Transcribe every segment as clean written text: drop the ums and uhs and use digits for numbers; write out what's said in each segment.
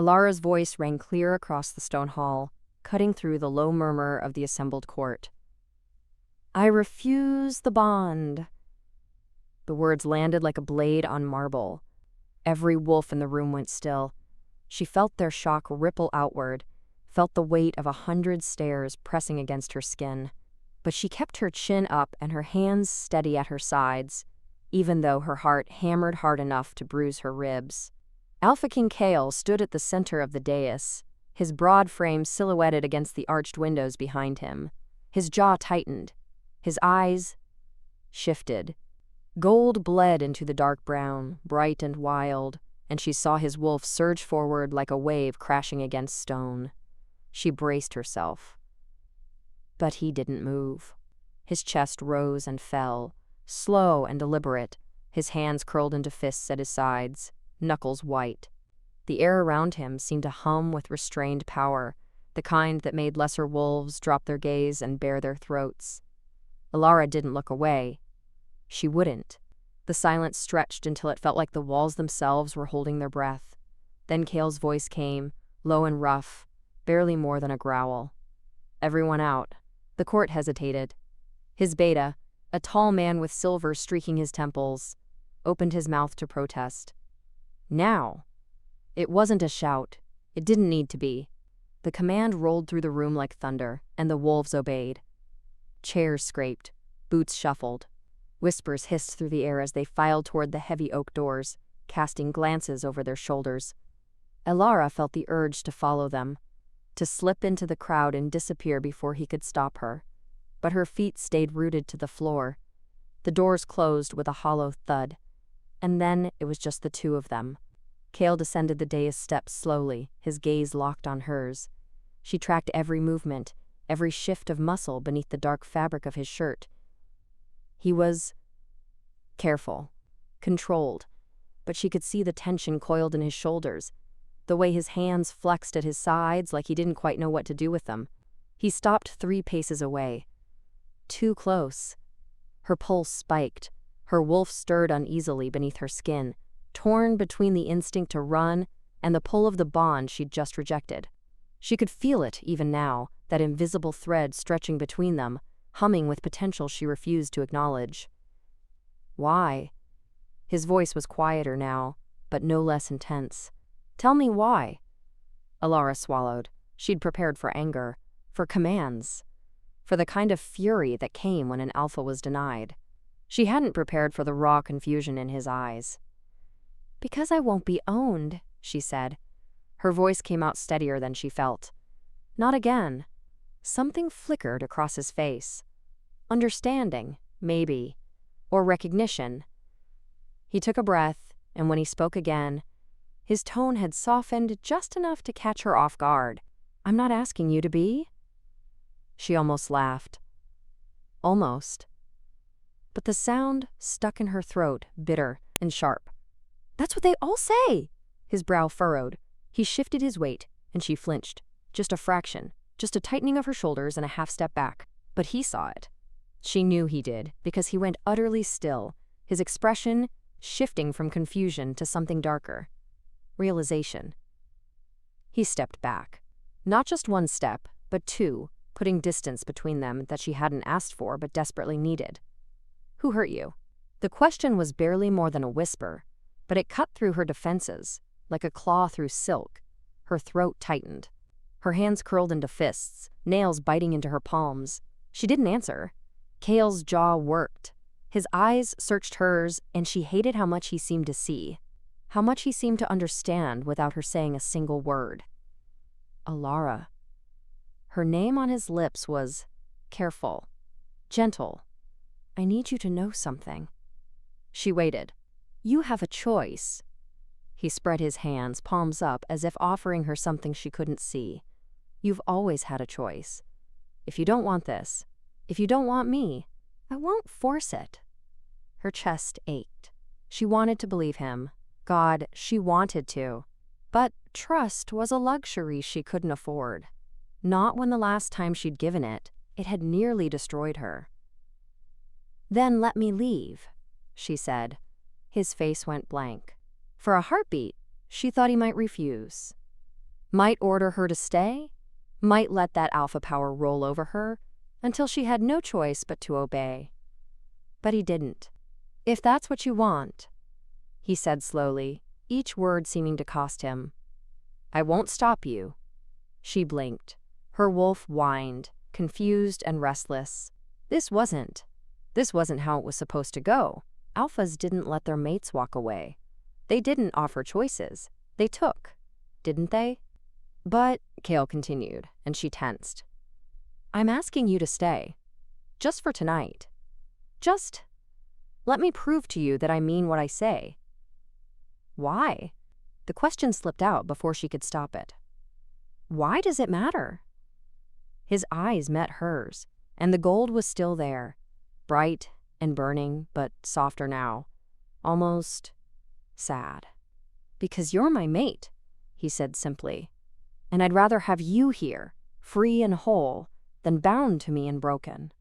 Alara's voice rang clear across the stone hall, cutting through the low murmur of the assembled court. "I refuse the bond." The words landed like a blade on marble. Every wolf in the room went still. She felt their shock ripple outward, felt the weight of 100 stares pressing against her skin. But she kept her chin up and her hands steady at her sides, even though her heart hammered hard enough to bruise her ribs. Alpha King Kael stood at the center of the dais, his broad frame silhouetted against the arched windows behind him. His jaw tightened. His eyes shifted. Gold bled into the dark brown, bright and wild, and she saw his wolf surge forward like a wave crashing against stone. She braced herself. But he didn't move. His chest rose and fell, slow and deliberate, his hands curled into fists at his sides, knuckles white. The air around him seemed to hum with restrained power, the kind that made lesser wolves drop their gaze and bare their throats. Alara didn't look away. She wouldn't. The silence stretched until it felt like the walls themselves were holding their breath. Then Kael's voice came, low and rough, barely more than a growl. "Everyone out." The court hesitated. His beta, a tall man with silver streaking his temples, opened his mouth to protest. Now. It wasn't a shout. It didn't need to be. The command rolled through the room like thunder, and the wolves obeyed. Chairs scraped, boots shuffled. Whispers hissed through the air as they filed toward the heavy oak doors, casting glances over their shoulders. Elara felt the urge to follow them, to slip into the crowd and disappear before he could stop her. But her feet stayed rooted to the floor. The doors closed with a hollow thud. And then it was just the two of them. Kael descended the dais steps slowly, his gaze locked on hers. She tracked every movement, every shift of muscle beneath the dark fabric of his shirt. He was careful, controlled, but she could see the tension coiled in his shoulders, the way his hands flexed at his sides like he didn't quite know what to do with them. He stopped 3 paces away. Too close. Her pulse spiked. Her wolf stirred uneasily beneath her skin, torn between the instinct to run and the pull of the bond she'd just rejected. She could feel it even now, that invisible thread stretching between them, humming with potential she refused to acknowledge. "Why?" His voice was quieter now, but no less intense. "Tell me why." Alara swallowed. She'd prepared for anger, for commands, for the kind of fury that came when an alpha was denied. She hadn't prepared for the raw confusion in his eyes. "Because I won't be owned," she said. Her voice came out steadier than she felt. "Not again." Something flickered across his face. Understanding, maybe, or recognition. He took a breath, and when he spoke again, his tone had softened just enough to catch her off guard. "I'm not asking you to be." She almost laughed. Almost. But the sound stuck in her throat, bitter and sharp. "That's what they all say." His brow furrowed. He shifted his weight, and she flinched. Just a fraction, just a tightening of her shoulders and a half step back. But he saw it. She knew he did, because he went utterly still, his expression shifting from confusion to something darker. Realization. He stepped back. Not just 1 step, but 2, putting distance between them that she hadn't asked for but desperately needed. "Who hurt you?" The question was barely more than a whisper, but it cut through her defenses, like a claw through silk. Her throat tightened. Her hands curled into fists, nails biting into her palms. She didn't answer. Kael's jaw worked. His eyes searched hers, and she hated how much he seemed to see, how much he seemed to understand without her saying a single word. Alara. Her name on his lips was careful, gentle. "I need you to know something." She waited. "You have a choice." He spread his hands, palms up, as if offering her something she couldn't see. "You've always had a choice. If you don't want this, if you don't want me, I won't force it." Her chest ached. She wanted to believe him. God, she wanted to. But trust was a luxury she couldn't afford. Not when the last time she'd given it, it had nearly destroyed her. "Then let me leave," she said. His face went blank. For a heartbeat, she thought he might refuse. might order her to stay, might let that alpha power roll over her until she had no choice but to obey. But he didn't. "If that's what you want," he said slowly, each word seeming to cost him, "I won't stop you." She blinked. Her wolf whined, confused and restless. This wasn't how it was supposed to go. Alphas didn't let their mates walk away. They didn't offer choices. They took, didn't they? "But," Kael continued, and she tensed, "I'm asking you to stay. Just for tonight. Just let me prove to you that I mean what I say." "Why?" The question slipped out before she could stop it. "Why does it matter?" His eyes met hers, and the gold was still there, bright and burning, but softer now, almost sad. "Because you're my mate," he said simply, "and I'd rather have you here, free and whole, than bound to me and broken."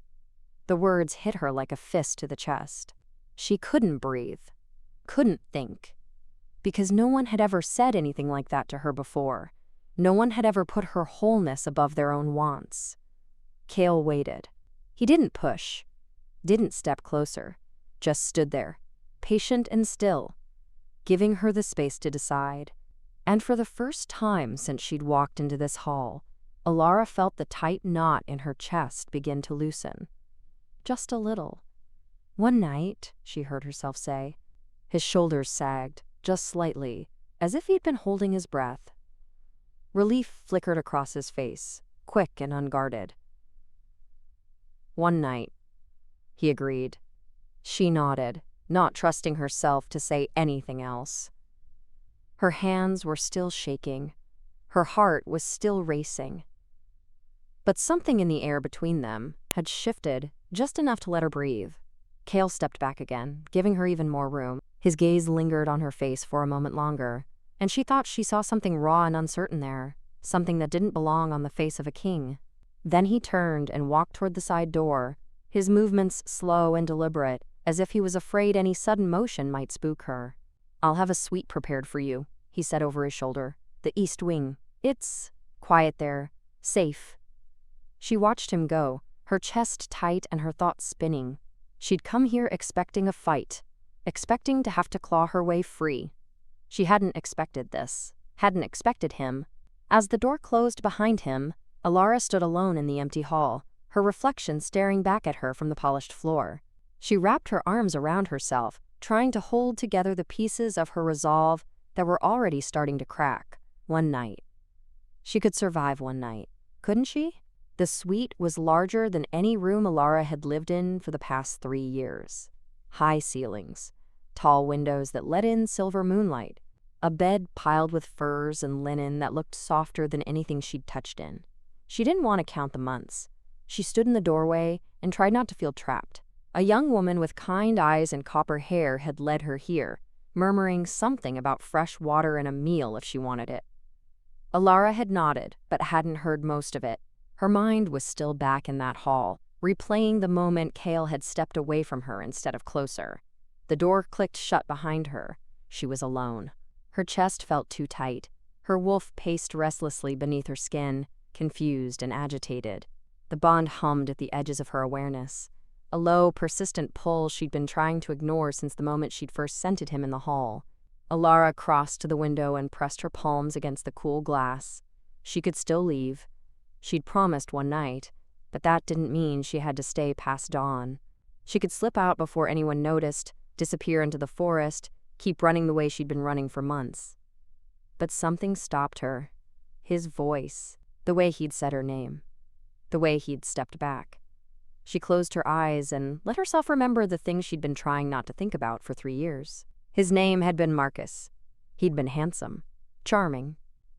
The words hit her like a fist to the chest. She couldn't breathe, couldn't think, because no one had ever said anything like that to her before. No one had ever put her wholeness above their own wants. Kael waited. He didn't push, didn't step closer, just stood there, patient and still, giving her the space to decide. And for the first time since she'd walked into this hall, Alara felt the tight knot in her chest begin to loosen. Just a little. "One night," she heard herself say. His shoulders sagged, just slightly, as if he'd been holding his breath. Relief flickered across his face, quick and unguarded. "One night," he agreed. She nodded, not trusting herself to say anything else. Her hands were still shaking. Her heart was still racing. But something in the air between them had shifted just enough to let her breathe. Kael stepped back again, giving her even more room. His gaze lingered on her face for a moment longer, and she thought she saw something raw and uncertain there, something that didn't belong on the face of a king. Then he turned and walked toward the side door, his movements slow and deliberate, as if he was afraid any sudden motion might spook her. "I'll have a suite prepared for you," he said over his shoulder. "The east wing. It's quiet there, safe." She watched him go, her chest tight and her thoughts spinning. She'd come here expecting a fight, expecting to have to claw her way free. She hadn't expected this, hadn't expected him. As the door closed behind him, Alara stood alone in the empty hall, her reflection staring back at her from the polished floor. She wrapped her arms around herself, trying to hold together the pieces of her resolve that were already starting to crack. One night. She could survive one night, couldn't she? The suite was larger than any room Alara had lived in for the past 3 years. High ceilings, tall windows that let in silver moonlight, a bed piled with furs and linen that looked softer than anything she'd touched in. She didn't want to count the months. She stood in the doorway and tried not to feel trapped. A young woman with kind eyes and copper hair had led her here, murmuring something about fresh water and a meal if she wanted it. Alara had nodded, but hadn't heard most of it. Her mind was still back in that hall, replaying the moment Kael had stepped away from her instead of closer. The door clicked shut behind her. She was alone. Her chest felt too tight. Her wolf paced restlessly beneath her skin, confused and agitated. The bond hummed at the edges of her awareness, a low, persistent pull she'd been trying to ignore since the moment she'd first scented him in the hall. Alara crossed to the window and pressed her palms against the cool glass. She could still leave. She'd promised one night, but that didn't mean she had to stay past dawn. She could slip out before anyone noticed, disappear into the forest, keep running the way she'd been running for months. But something stopped her. His voice, the way he'd said her name, the way he'd stepped back. She closed her eyes and let herself remember the things she'd been trying not to think about for 3 years. His name had been Marcus. He'd been handsome, charming,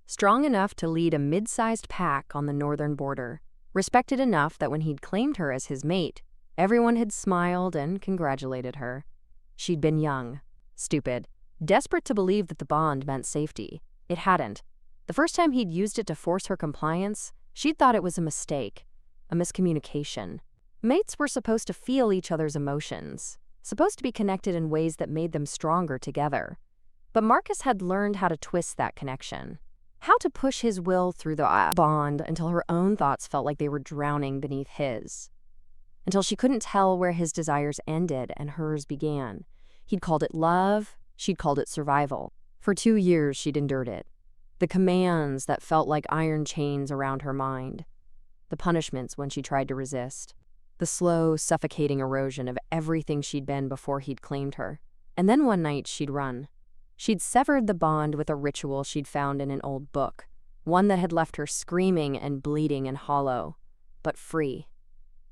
strong enough to lead a mid-sized pack on the northern border, respected enough that when he'd claimed her as his mate, everyone had smiled and congratulated her. She'd been young, stupid, desperate to believe that the bond meant safety. It hadn't. The first time he'd used it to force her compliance, she'd thought it was a mistake, a miscommunication. Mates were supposed to feel each other's emotions, supposed to be connected in ways that made them stronger together. But Marcus had learned how to twist that connection. How to push his will through the bond until her own thoughts felt like they were drowning beneath his. Until she couldn't tell where his desires ended and hers began. He'd called it love, she'd called it survival. For 2 years she'd endured it. The commands that felt like iron chains around her mind. The punishments when she tried to resist. The slow, suffocating erosion of everything she'd been before he'd claimed her. And then one night she'd run. She'd severed the bond with a ritual she'd found in an old book, one that had left her screaming and bleeding and hollow, but free.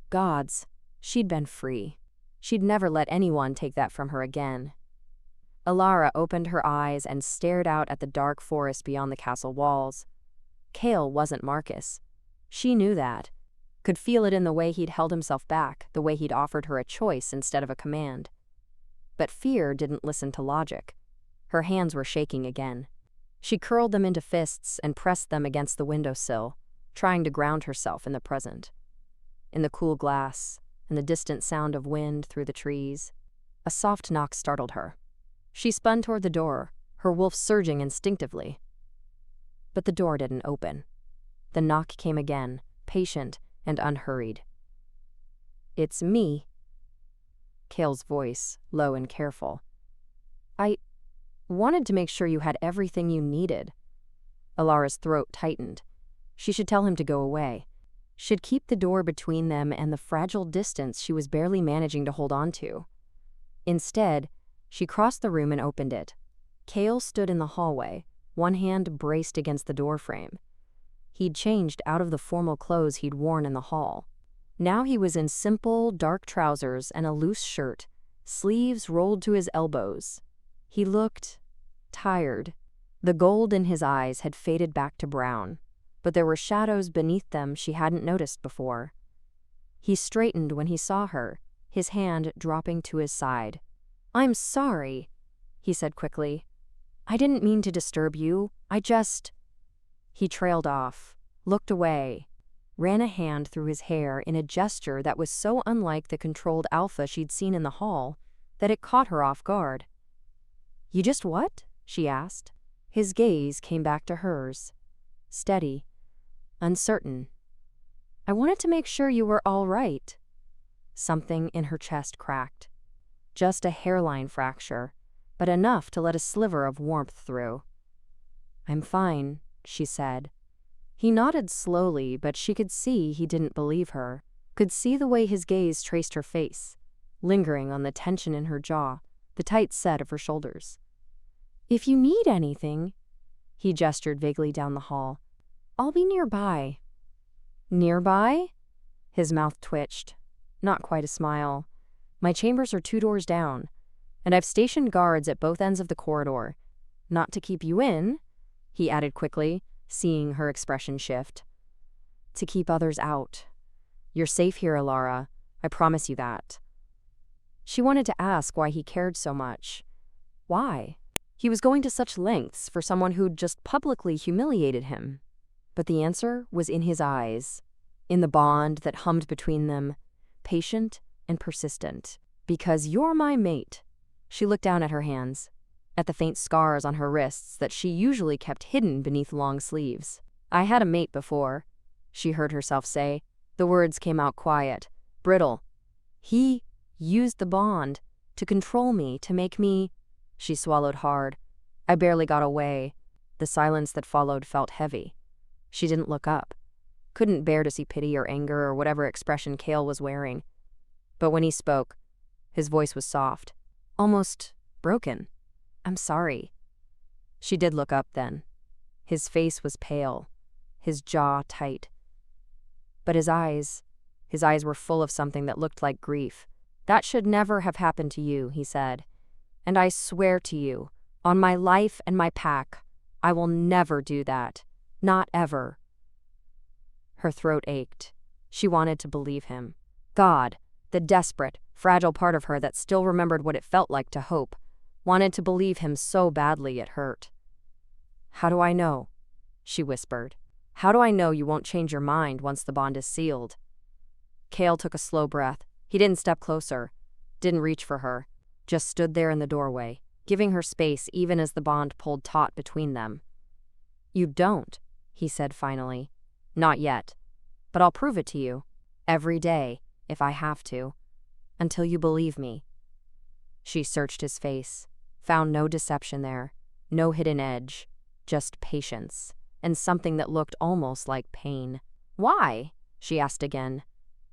Gods, she'd been free. She'd never let anyone take that from her again. Alara opened her eyes and stared out at the dark forest beyond the castle walls. Kael wasn't Marcus. She knew that. Could feel it in the way he'd held himself back, the way he'd offered her a choice instead of a command. But fear didn't listen to logic. Her hands were shaking again. She curled them into fists and pressed them against the windowsill, trying to ground herself in the present. In the cool glass, and the distant sound of wind through the trees, a soft knock startled her. She spun toward the door, her wolf surging instinctively. But the door didn't open. The knock came again, patient and unhurried. "It's me." Kael's voice, low and careful. "I wanted to make sure you had everything you needed." Alara's throat tightened. She should tell him to go away. Should keep the door between them and the fragile distance she was barely managing to hold on to. Instead, she crossed the room and opened it. Kael stood in the hallway, one hand braced against the doorframe. He'd changed out of the formal clothes he'd worn in the hall. Now he was in simple, dark trousers and a loose shirt, sleeves rolled to his elbows. He looked tired. The gold in his eyes had faded back to brown, but there were shadows beneath them she hadn't noticed before. He straightened when he saw her, his hand dropping to his side. "I'm sorry," he said quickly. "I didn't mean to disturb you. I just—" He trailed off, looked away, ran a hand through his hair in a gesture that was so unlike the controlled Alpha she'd seen in the hall that it caught her off guard. "You just what?" she asked. His gaze came back to hers, steady, uncertain. "I wanted to make sure you were all right." Something in her chest cracked. Just a hairline fracture, but enough to let a sliver of warmth through. "I'm fine," she said. He nodded slowly, but she could see he didn't believe her, could see the way his gaze traced her face, lingering on the tension in her jaw, the tight set of her shoulders. "If you need anything," he gestured vaguely down the hall, "I'll be nearby." "Nearby?" His mouth twitched. Not quite a smile. "My chambers are 2 doors down, and I've stationed guards at both ends of the corridor. Not to keep you in," he added quickly, seeing her expression shift. "To keep others out. You're safe here, Alara. I promise you that." She wanted to ask why he cared so much. Why? He was going to such lengths for someone who'd just publicly humiliated him. But the answer was in his eyes, in the bond that hummed between them, patient and persistent. "Because you're my mate." She looked down at her hands, at the faint scars on her wrists that she usually kept hidden beneath long sleeves. "I had a mate before," she heard herself say. The words came out quiet, brittle. "He used the bond to control me, to make me—" She swallowed hard. "I barely got away." The silence that followed felt heavy. She didn't look up. Couldn't bear to see pity or anger or whatever expression Kael was wearing. But when he spoke, his voice was soft, almost broken. "I'm sorry." She did look up then. His face was pale, his jaw tight. But his eyes were full of something that looked like grief. "That should never have happened to you," he said. "And I swear to you, on my life and my pack, I will never do that. Not ever." Her throat ached. She wanted to believe him. God, the desperate, fragile part of her that still remembered what it felt like to hope, wanted to believe him so badly it hurt. "How do I know?" she whispered. "How do I know you won't change your mind once the bond is sealed?" Kael took a slow breath. He didn't step closer, didn't reach for her, just stood there in the doorway, giving her space even as the bond pulled taut between them. You don't, he said finally. Not yet. But I'll prove it to you. Every day, if I have to. Until you believe me. She searched his face, found no deception there, no hidden edge, just patience, and something that looked almost like pain. Why? She asked again.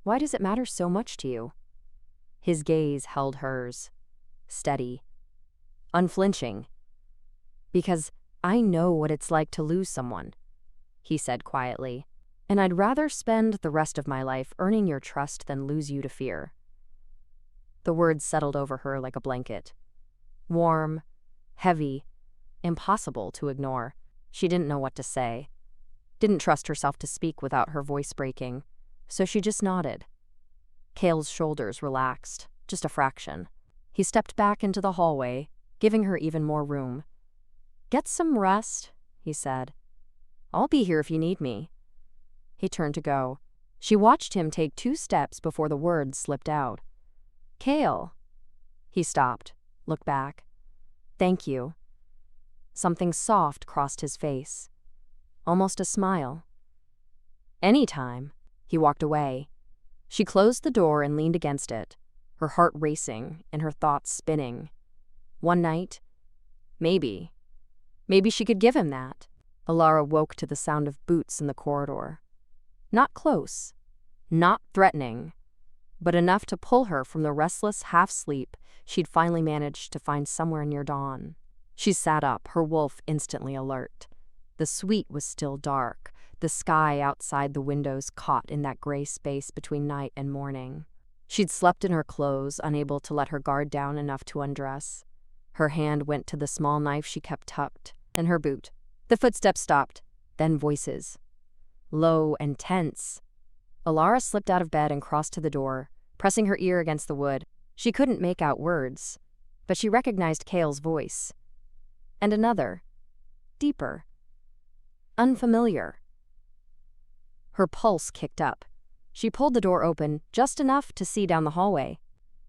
Why does it matter so much to you? His gaze held hers, steady, unflinching. Because I know what it's like to lose someone, he said quietly, and I'd rather spend the rest of my life earning your trust than lose you to fear. The words settled over her like a blanket. Warm, heavy, impossible to ignore. She didn't know what to say. Didn't trust herself to speak without her voice breaking, so she just nodded. Kael's shoulders relaxed, just a fraction. He stepped back into the hallway, giving her even more room. Get some rest, he said. I'll be here if you need me. He turned to go. She watched him take 2 steps before the words slipped out. Kael. He stopped, looked back. Thank you. Something soft crossed his face. Almost a smile. Anytime. He walked away. She closed the door and leaned against it, her heart racing and her thoughts spinning. One night, maybe she could give him that. Alara woke to the sound of boots in the corridor. Not close, not threatening, but enough to pull her from the restless half-sleep she'd finally managed to find somewhere near dawn. She sat up, her wolf instantly alert. The suite was still dark, the sky outside the windows caught in that gray space between night and morning. She'd slept in her clothes, unable to let her guard down enough to undress. Her hand went to the small knife she kept tucked, and her boot. The footsteps stopped, then voices. Low and tense. Alara slipped out of bed and crossed to the door, pressing her ear against the wood. She couldn't make out words, but she recognized Kael's voice. And another. Deeper. Unfamiliar. Her pulse kicked up. She pulled the door open, just enough to see down the hallway.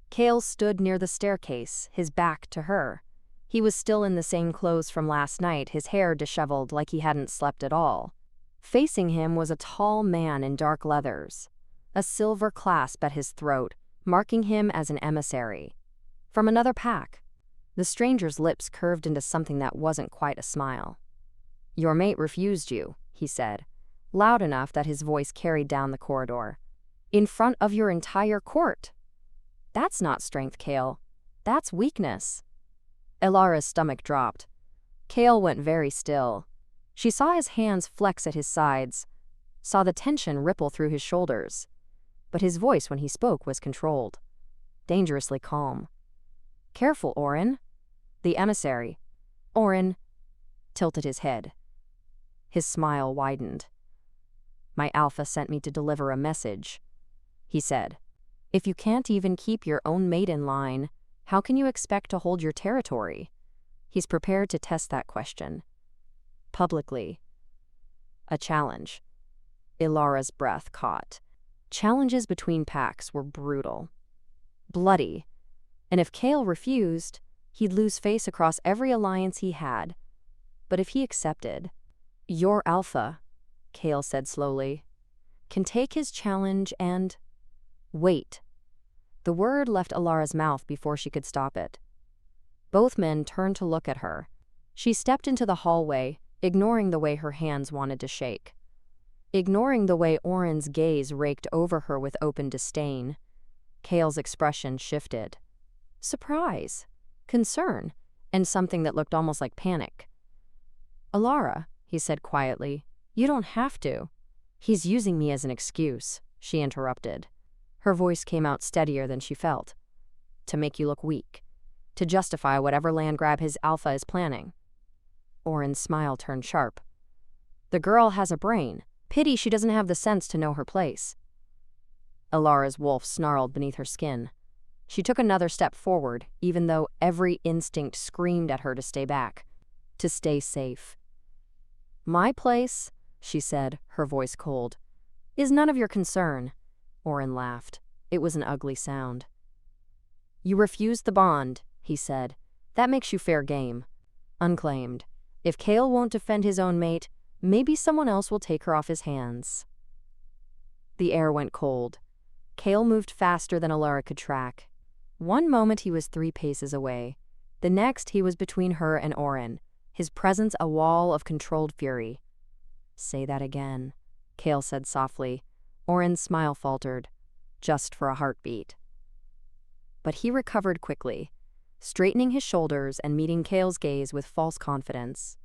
Kael stood near the staircase, his back to her. He was still in the same clothes from last night, his hair disheveled like he hadn't slept at all. Facing him was a tall man in dark leathers, a silver clasp at his throat, marking him as an emissary. From another pack. The stranger's lips curved into something that wasn't quite a smile. Your mate refused you, he said, loud enough that his voice carried down the corridor. In front of your entire court. That's not strength, Kael. That's weakness. Elara's stomach dropped. Kael went very still. She saw his hands flex at his sides, saw the tension ripple through his shoulders. But his voice when he spoke was controlled, dangerously calm. Careful, Orin. The emissary. Orin tilted his head. His smile widened. My Alpha sent me to deliver a message, he said. If you can't even keep your own mate in line, how can you expect to hold your territory? He's prepared to test that question. Publicly. A challenge. Elara's breath caught. Challenges between packs were brutal. Bloody. And if Kael refused, he'd lose face across every alliance he had. But if he accepted, your Alpha, Kael said slowly, can take his challenge and wait. The word left Alara's mouth before she could stop it. Both men turned to look at her. She stepped into the hallway, ignoring the way her hands wanted to shake. Ignoring the way Orin's gaze raked over her with open disdain. Kael's expression shifted. Surprise, concern, and something that looked almost like panic. Alara, he said quietly, you don't have to. He's using me as an excuse, she interrupted. Her voice came out steadier than she felt. To make you look weak. To justify whatever land grab his Alpha is planning. Orin's smile turned sharp. The girl has a brain. Pity she doesn't have the sense to know her place. Alara's wolf snarled beneath her skin. She took another step forward, even though every instinct screamed at her to stay back. To stay safe. My place, she said, her voice cold, is none of your concern. Orin laughed. It was an ugly sound. You refused the bond, he said. That makes you fair game. Unclaimed. If Kael won't defend his own mate, Maybe someone else will take her off his hands. The air went cold. Kael moved faster than Alara could track. One moment he was 3 paces away. The next he was between her and Oren, his presence a wall of controlled fury. "Say that again," Kael said softly. Oren's smile faltered, just for a heartbeat. But he recovered quickly, straightening his shoulders and meeting Kael's gaze with false confidence.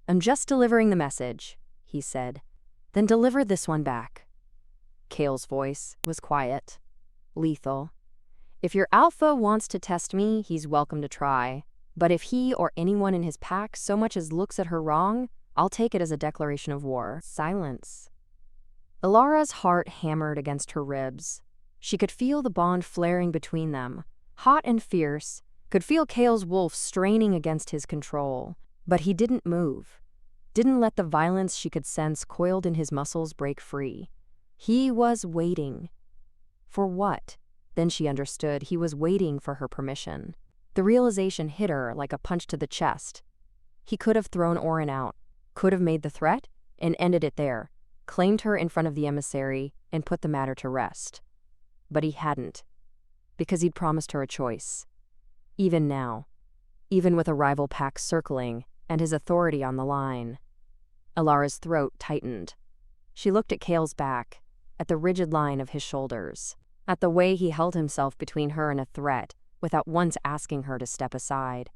"I'm just delivering the message," he said. "Then deliver this one back." Kael's voice was quiet, lethal. "If your alpha wants to test me, he's welcome to try. But if he or anyone in his pack so much as looks at her wrong, I'll take it as a declaration of war." Silence. Alara's heart hammered against her ribs. She could feel the bond flaring between them, hot and fierce, could feel Kael's wolf straining against his control. But he didn't move, didn't let the violence she could sense coiled in his muscles break free. He was waiting. For what? Then she understood he was waiting for her permission. The realization hit her like a punch to the chest. He could have thrown Oren out, could have made the threat, and ended it there, claimed her in front of the emissary, and put the matter to rest. But he hadn't, because he'd promised her a choice. Even now, even with a rival pack circling and his authority on the line. Alara's throat tightened. She looked at Kael's back, at the rigid line of his shoulders, at the way he held himself between her and a threat without once asking her to step aside.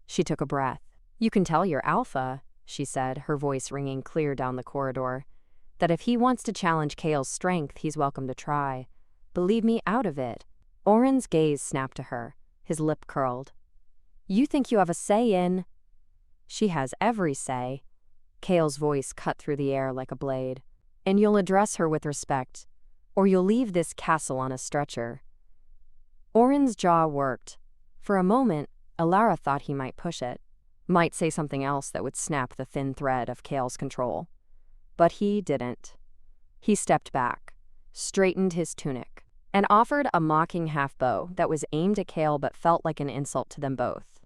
She took a breath. "You can tell your alpha," she said, her voice ringing clear down the corridor, "that if he wants to challenge Kael's strength, he's welcome to try. Believe me, out of it." Oren's gaze snapped to her, his lip curled. "You think you have a say in—" "She has every say." Kael's voice cut through the air like a blade. "And you'll address her with respect, or you'll leave this castle on a stretcher." Oren's jaw worked. For a moment, Alara thought he might push it, might say something else that would snap the thin thread of Kael's control. But he didn't. He stepped back, straightened his tunic, and offered a mocking half-bow that was aimed at Kael but felt like an insult to them both.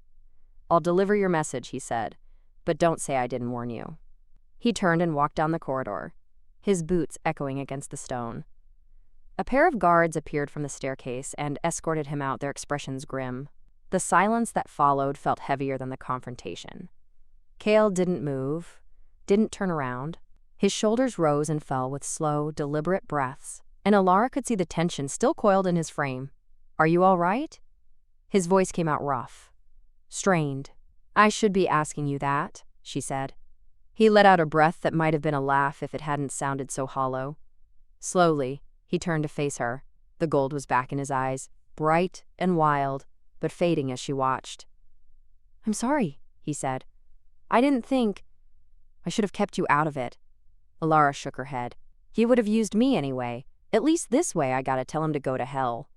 "I'll deliver your message," he said, "but don't say I didn't warn you." He turned and walked down the corridor, his boots echoing against the stone. A pair of guards appeared from the staircase and escorted him out, their expressions grim. The silence that followed felt heavier than the confrontation. Kael didn't move, didn't turn around. His shoulders rose and fell with slow, deliberate breaths, and Alara could see the tension still coiled in his frame. "Are you all right?" His voice came out rough, strained. "I should be asking you that," she said. He let out a breath that might have been a laugh if it hadn't sounded so hollow. Slowly, he turned to face her. The gold was back in his eyes, bright and wild, but fading as she watched. "I'm sorry," he said. "I didn't think. I should have kept you out of it." Alara shook her head. "He would have used me anyway. At least this way I gotta tell him to go to hell."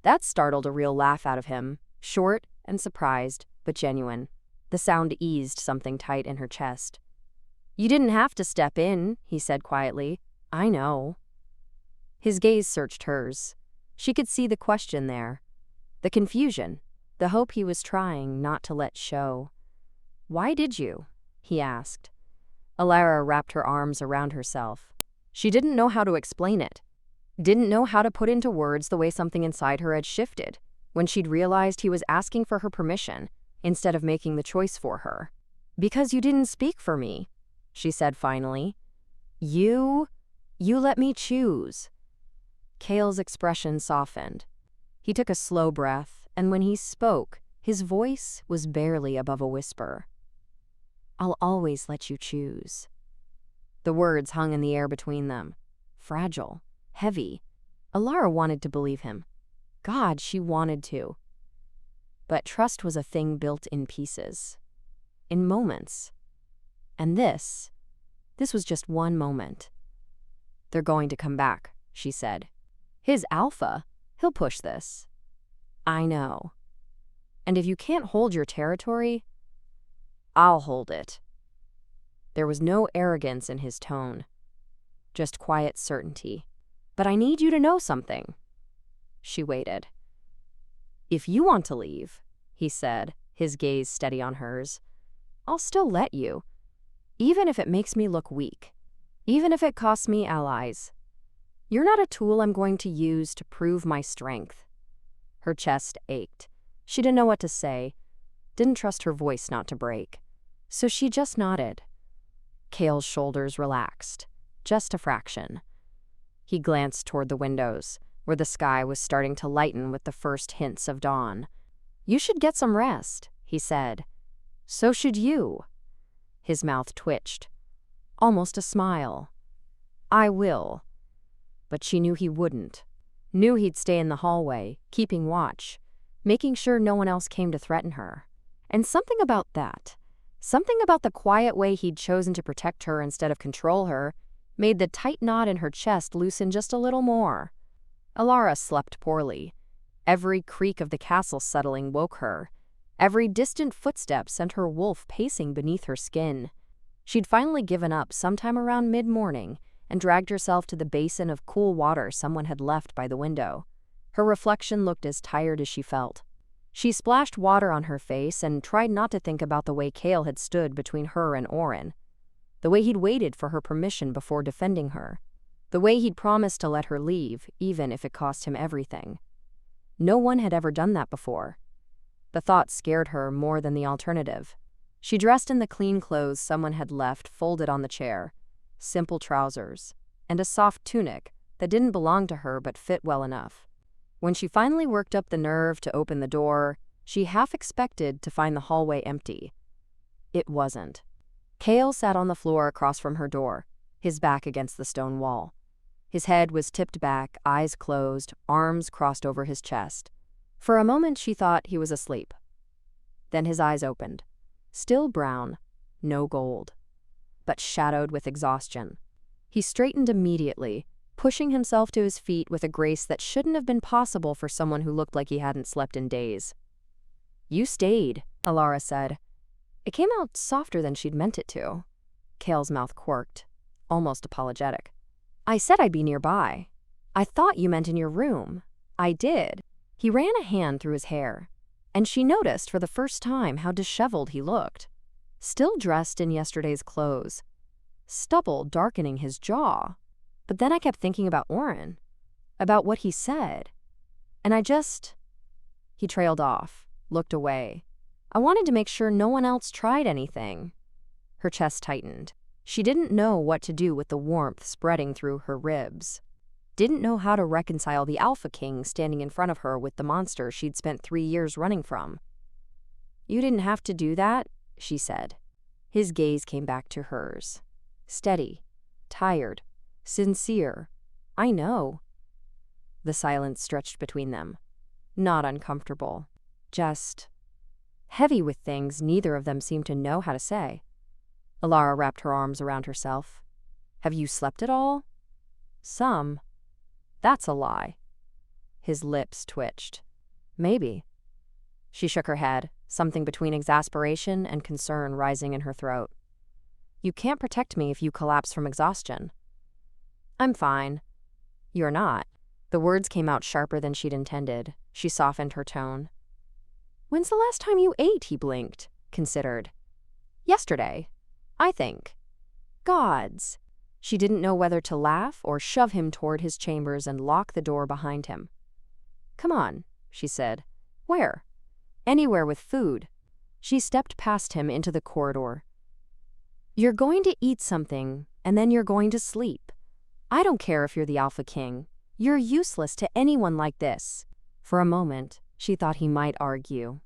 That startled a real laugh out of him, short and surprised, but genuine. The sound eased something tight in her chest. "You didn't have to step in," he said quietly. "I know." His gaze searched hers. She could see the question there, the confusion, the hope he was trying not to let show. "Why did you?" he asked. Elara wrapped her arms around herself. She didn't know how to explain it, didn't know how to put into words the way something inside her had shifted when she'd realized he was asking for her permission instead of making the choice for her. "Because you didn't speak for me," she said finally. You let me choose." Kael's expression softened. He took a slow breath, and when he spoke, his voice was barely above a whisper. "I'll always let you choose." The words hung in the air between them, fragile, heavy. Alara wanted to believe him. God, she wanted to. But trust was a thing built in pieces, in moments. And this was just one moment. "They're going to come back," she said. "His alpha, he'll push this." "I know. And if you can't hold your territory, I'll hold it." There was no arrogance in his tone, just quiet certainty. "But I need you to know something." She waited. "If you want to leave," he said, his gaze steady on hers, "I'll still let you. even if it makes me look weak. Even if it costs me allies. You're not a tool I'm going to use to prove my strength." Her chest ached. She didn't know what to say, didn't trust her voice not to break. So she just nodded. Kael's shoulders relaxed, just a fraction. He glanced toward the windows, where the sky was starting to lighten with the first hints of dawn. "You should get some rest," he said. "So should you." His mouth twitched. Almost a smile. "I will." But she knew he wouldn't. Knew he'd stay in the hallway, keeping watch, making sure no one else came to threaten her. And something about that, something about the quiet way he'd chosen to protect her instead of control her, made the tight knot in her chest loosen just a little more. Alara slept poorly. Every creak of the castle settling woke her. Every distant footstep sent her wolf pacing beneath her skin. She'd finally given up sometime around mid-morning and dragged herself to the basin of cool water someone had left by the window. Her reflection looked as tired as she felt. She splashed water on her face and tried not to think about the way Kael had stood between her and Orin. The way he'd waited for her permission before defending her. The way he'd promised to let her leave, even if it cost him everything. No one had ever done that before. The thought scared her more than the alternative. She dressed in the clean clothes someone had left folded on the chair, simple trousers, and a soft tunic that didn't belong to her but fit well enough. When she finally worked up the nerve to open the door, she half expected to find the hallway empty. It wasn't. Kael sat on the floor across from her door, his back against the stone wall. His head was tipped back, eyes closed, arms crossed over his chest. For a moment she thought he was asleep. Then his eyes opened. Still brown, no gold, but shadowed with exhaustion. He straightened immediately, pushing himself to his feet with a grace that shouldn't have been possible for someone who looked like he hadn't slept in days. "You stayed," Alara said. It came out softer than she'd meant it to. Kael's mouth quirked, almost apologetic. "I said I'd be nearby. I thought you meant in your room. I did." He ran a hand through his hair, and she noticed for the first time how disheveled he looked. Still dressed in yesterday's clothes. Stubble darkening his jaw. But then I kept thinking about Orin, about what he said. And He trailed off, looked away. I wanted to make sure no one else tried anything. Her chest tightened. She didn't know what to do with the warmth spreading through her ribs. Didn't know how to reconcile the Alpha King standing in front of her with the monster she'd spent 3 years running from. "You didn't have to do that," she said. His gaze came back to hers. Steady, tired, sincere. "I know." The silence stretched between them. Not uncomfortable. Just heavy with things neither of them seemed to know how to say. Alara wrapped her arms around herself. "Have you slept at all?" "Some." "That's a lie." His lips twitched. "Maybe." She shook her head, something between exasperation and concern rising in her throat. "You can't protect me if you collapse from exhaustion." "I'm fine." "You're not." The words came out sharper than she'd intended. She softened her tone. "When's the last time you ate?" He blinked, considered. "Yesterday, I think." "Gods." She didn't know whether to laugh or shove him toward his chambers and lock the door behind him. "Come on," she said. "Where?" "Anywhere with food." She stepped past him into the corridor. "You're going to eat something, and then you're going to sleep. I don't care if you're the Alpha King. You're useless to anyone like this." For a moment, she thought he might argue.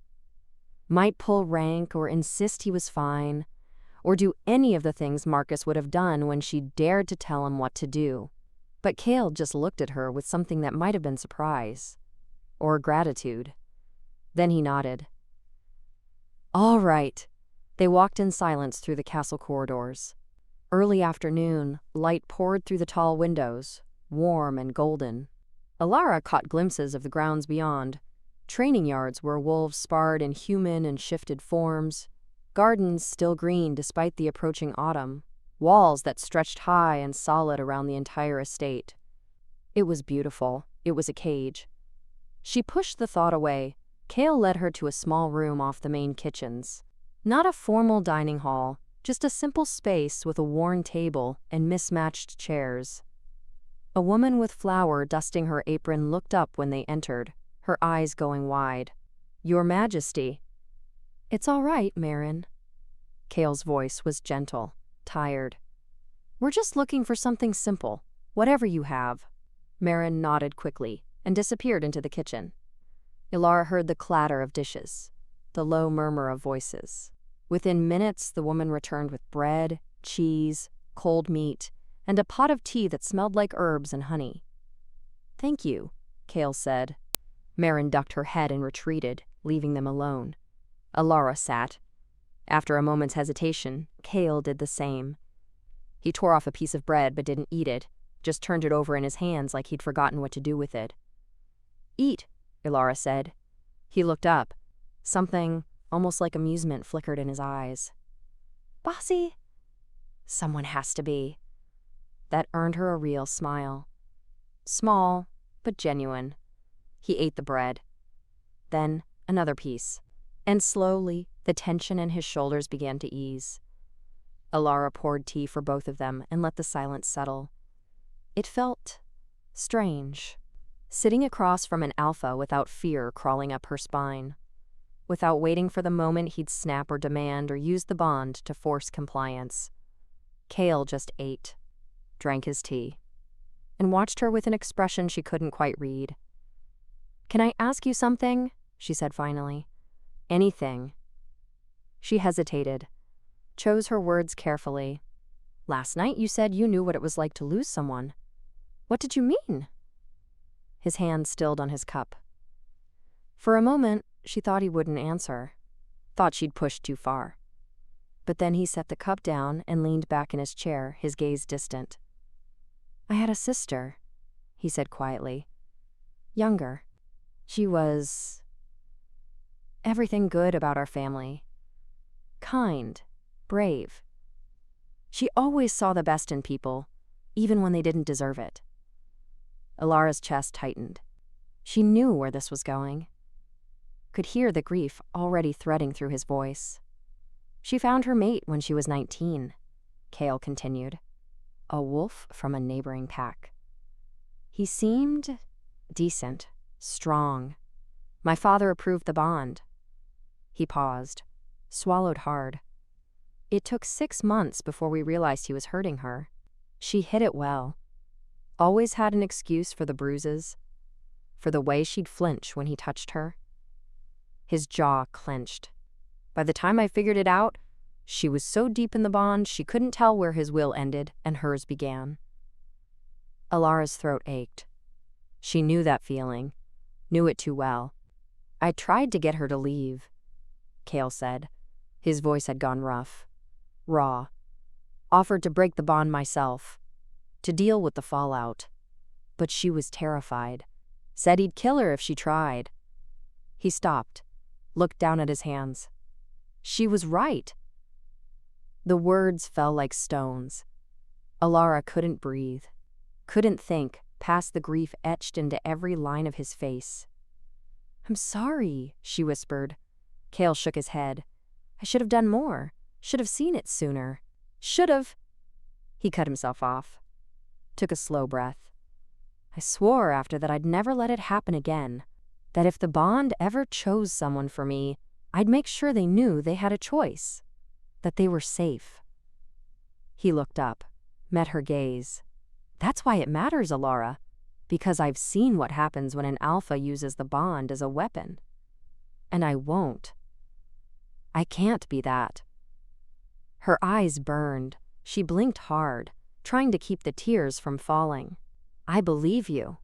Might pull rank or insist he was fine, or do any of the things Marcus would have done when she dared to tell him what to do. But Kael just looked at her with something that might have been surprise. Or gratitude. Then he nodded. "All right." They walked in silence through the castle corridors. Early afternoon, light poured through the tall windows, warm and golden. Alara caught glimpses of the grounds beyond. Training yards where wolves sparred in human and shifted forms. Gardens still green despite the approaching autumn. Walls that stretched high and solid around the entire estate. It was beautiful. It was a cage. She pushed the thought away. Kael led her to a small room off the main kitchens. Not a formal dining hall, Just a simple space with a worn table and mismatched chairs. A woman with flour dusting her apron looked up when they entered, her eyes going wide. "Your Majesty." "It's all right, Marin." Kael's voice was gentle, tired. "We're just looking for something simple, whatever you have." Marin nodded quickly and disappeared into the kitchen. Elara heard the clatter of dishes, the low murmur of voices. Within minutes, the woman returned with bread, cheese, cold meat, and a pot of tea that smelled like herbs and honey. "Thank you," Kael said. Marin ducked her head and retreated, leaving them alone. Alara sat. After a moment's hesitation, Kael did the same. He tore off a piece of bread but didn't eat it, just turned it over in his hands like he'd forgotten what to do with it. "Eat," Elara said. He looked up. Something almost like amusement flickered in his eyes. "Bossy?" "Someone has to be." That earned her a real smile. Small, but genuine. He ate the bread. Then another piece. And slowly, the tension in his shoulders began to ease. Alara poured tea for both of them and let the silence settle. It felt strange, sitting across from an alpha without fear crawling up her spine, without waiting for the moment he'd snap or demand or use the bond to force compliance. Kael just ate, drank his tea, and watched her with an expression she couldn't quite read. "Can I ask you something?" she said finally. "Anything." She hesitated, chose her words carefully. "Last night you said you knew what it was like to lose someone. What did you mean?" His hand stilled on his cup. For a moment, she thought he wouldn't answer, thought she'd pushed too far. But then he set the cup down and leaned back in his chair, his gaze distant. "I had a sister," he said quietly. "Younger. She was everything good about our family. Kind, brave. She always saw the best in people, even when they didn't deserve it." Alara's chest tightened. She knew where this was going. Could hear the grief already threading through his voice. "She found her mate when she was 19, Kael continued. "A wolf from a neighboring pack. He seemed decent, strong. My father approved the bond." He paused, swallowed hard. "It took 6 months before we realized he was hurting her. She hid it well. Always had an excuse for the bruises, for the way she'd flinch when he touched her." His jaw clenched. "By the time I figured it out, she was so deep in the bond she couldn't tell where his will ended and hers began." Alara's throat ached. She knew that feeling, knew it too well. "I tried to get her to leave," Kael said. His voice had gone rough, raw. "Offered to break the bond myself, to deal with the fallout. But she was terrified. Said he'd kill her if she tried." He stopped, looked down at his hands. "She was right." The words fell like stones. Alara couldn't breathe, couldn't think past the grief etched into every line of his face. "I'm sorry," she whispered. Kael shook his head. "I should have done more. Should have seen it sooner. Should have." He cut himself off. Took a slow breath. "I swore after that I'd never let it happen again. That if the bond ever chose someone for me, I'd make sure they knew they had a choice. That they were safe." He looked up, met her gaze. "That's why it matters, Alara. Because I've seen what happens when an alpha uses the bond as a weapon. And I won't. I can't be that." Her eyes burned. She blinked hard, trying to keep the tears from falling. "I believe you,"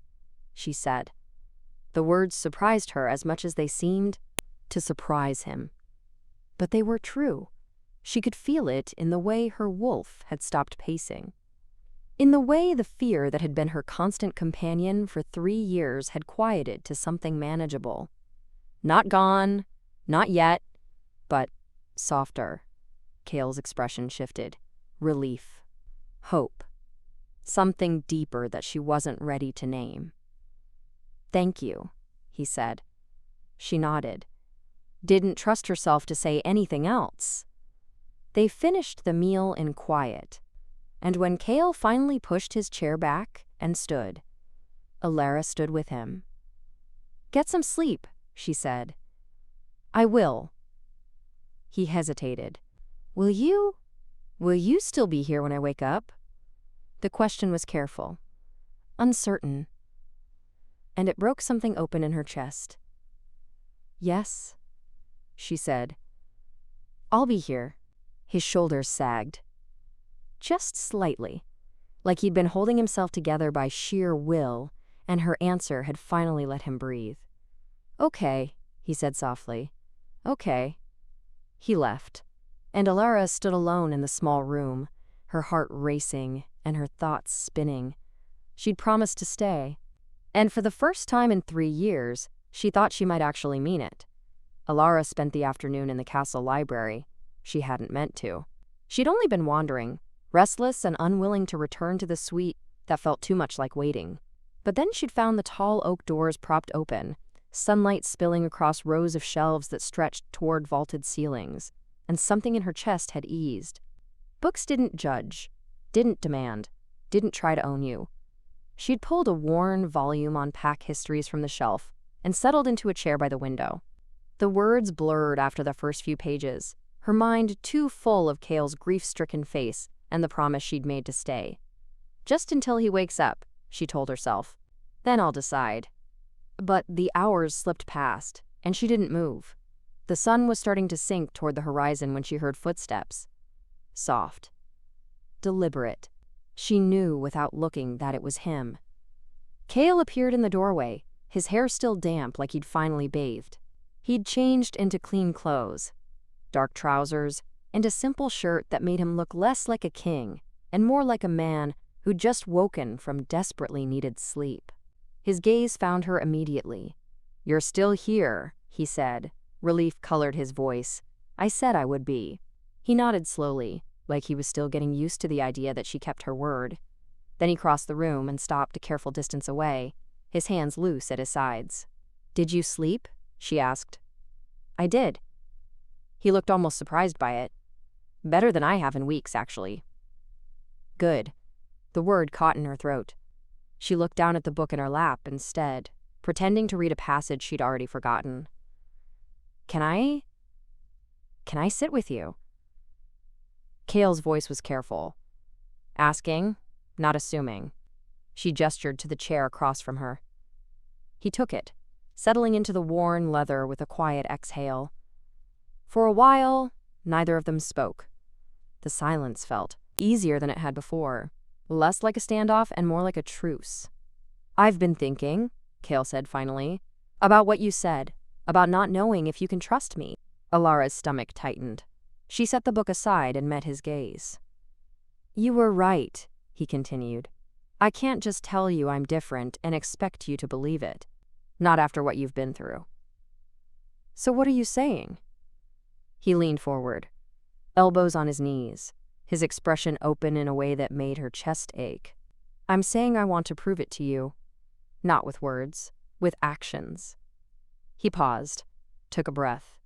she said. The words surprised her as much as they seemed to surprise him. But they were true. She could feel it in the way her wolf had stopped pacing. In the way the fear that had been her constant companion for 3 years had quieted to something manageable. Not gone, not yet, but softer. Kael's expression shifted. Relief. Hope. Something deeper that she wasn't ready to name. "Thank you," he said. She nodded. Didn't trust herself to say anything else. They finished the meal in quiet, and when Kael finally pushed his chair back and stood, Alara stood with him. "Get some sleep," she said. "I will." He hesitated. Will you still be here when I wake up?" The question was careful, uncertain, and it broke something open in her chest. "Yes," she said. "I'll be here." His shoulders sagged. Just slightly, like he'd been holding himself together by sheer will, and her answer had finally let him breathe. "Okay," he said softly. "Okay." He left, and Alara stood alone in the small room, her heart racing and her thoughts spinning. She'd promised to stay, and for the first time in 3 years, she thought she might actually mean it. Alara spent the afternoon in the castle library. She hadn't meant to. She'd only been wandering, restless and unwilling to return to the suite that felt too much like waiting. But then she'd found the tall oak doors propped open, sunlight spilling across rows of shelves that stretched toward vaulted ceilings, and something in her chest had eased. Books didn't judge, didn't demand, didn't try to own you. She'd pulled a worn volume on pack histories from the shelf and settled into a chair by the window. The words blurred after the first few pages, her mind too full of Kael's grief-stricken face and the promise she'd made to stay. "Just until he wakes up," she told herself. "Then I'll decide." But the hours slipped past, and she didn't move. The sun was starting to sink toward the horizon when she heard footsteps. Soft. Deliberate. She knew without looking that it was him. Kael appeared in the doorway, his hair still damp like he'd finally bathed. He'd changed into clean clothes, dark trousers, and a simple shirt that made him look less like a king and more like a man who'd just woken from desperately needed sleep. His gaze found her immediately. "You're still here," he said. Relief colored his voice. "I said I would be." He nodded slowly, like he was still getting used to the idea that she kept her word. Then he crossed the room and stopped a careful distance away, his hands loose at his sides. "Did you sleep?" she asked. "I did." He looked almost surprised by it. "Better than I have in weeks, actually." "Good." The word caught in her throat. She looked down at the book in her lap instead, pretending to read a passage she'd already forgotten. Can I sit with you?" Kael's voice was careful. Asking, not assuming. She gestured to the chair across from her. He took it, settling into the worn leather with a quiet exhale. For a while, neither of them spoke. The silence felt easier than it had before, less like a standoff and more like a truce. "I've been thinking," Kael said finally, "about what you said, about not knowing if you can trust me." Alara's stomach tightened. She set the book aside and met his gaze. "You were right," he continued. "I can't just tell you I'm different and expect you to believe it. Not after what you've been through." "So what are you saying?" He leaned forward, elbows on his knees, his expression open in a way that made her chest ache. "I'm saying I want to prove it to you. Not with words, with actions." He paused, took a breath.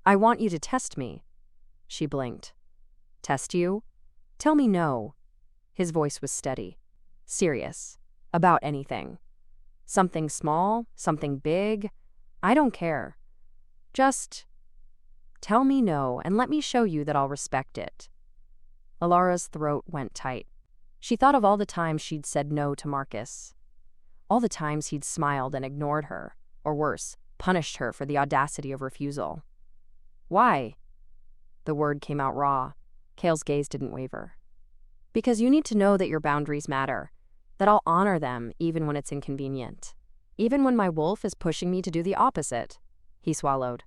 "I want you to test me." She blinked. "Test you? Tell me no." His voice was steady, serious, about anything. Something small, something big, I don't care. Just tell me no and let me show you that I'll respect it. Alara's throat went tight. She thought of all the times she'd said no to Marcus. All the times he'd smiled and ignored her, or worse, punished her for the audacity of refusal. "Why?" The word came out raw. Kael's gaze didn't waver. "Because you need to know that your boundaries matter, that I'll honor them even when it's inconvenient. Even when my wolf is pushing me to do the opposite." He swallowed.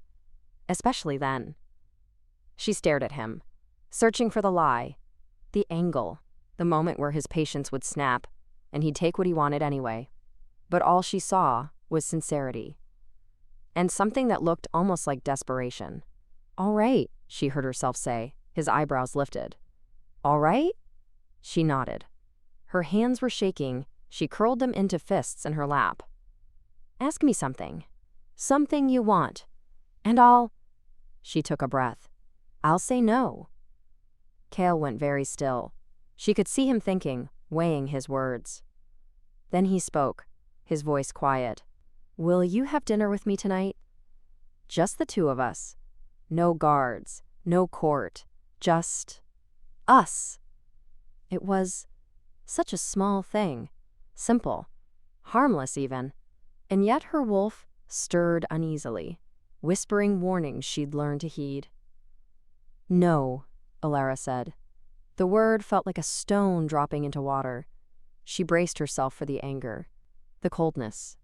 "Especially then." She stared at him, searching for the lie, the angle, the moment where his patience would snap, and he'd take what he wanted anyway. But all she saw was sincerity, and something that looked almost like desperation. "All right," she heard herself say, his eyebrows lifted. "All right?" She nodded. Her hands were shaking. She curled them into fists in her lap. "Ask me something. Something you want. And I'll..." She took a breath. "I'll say no." Kael went very still. She could see him thinking, weighing his words. Then he spoke, his voice quiet. "Will you have dinner with me tonight? Just the two of us. No guards, no court, just us." It was such a small thing, simple, harmless even, and yet her wolf stirred uneasily, whispering warnings she'd learned to heed. "No," Alara said. The word felt like a stone dropping into water. She braced herself for the anger, the coldness,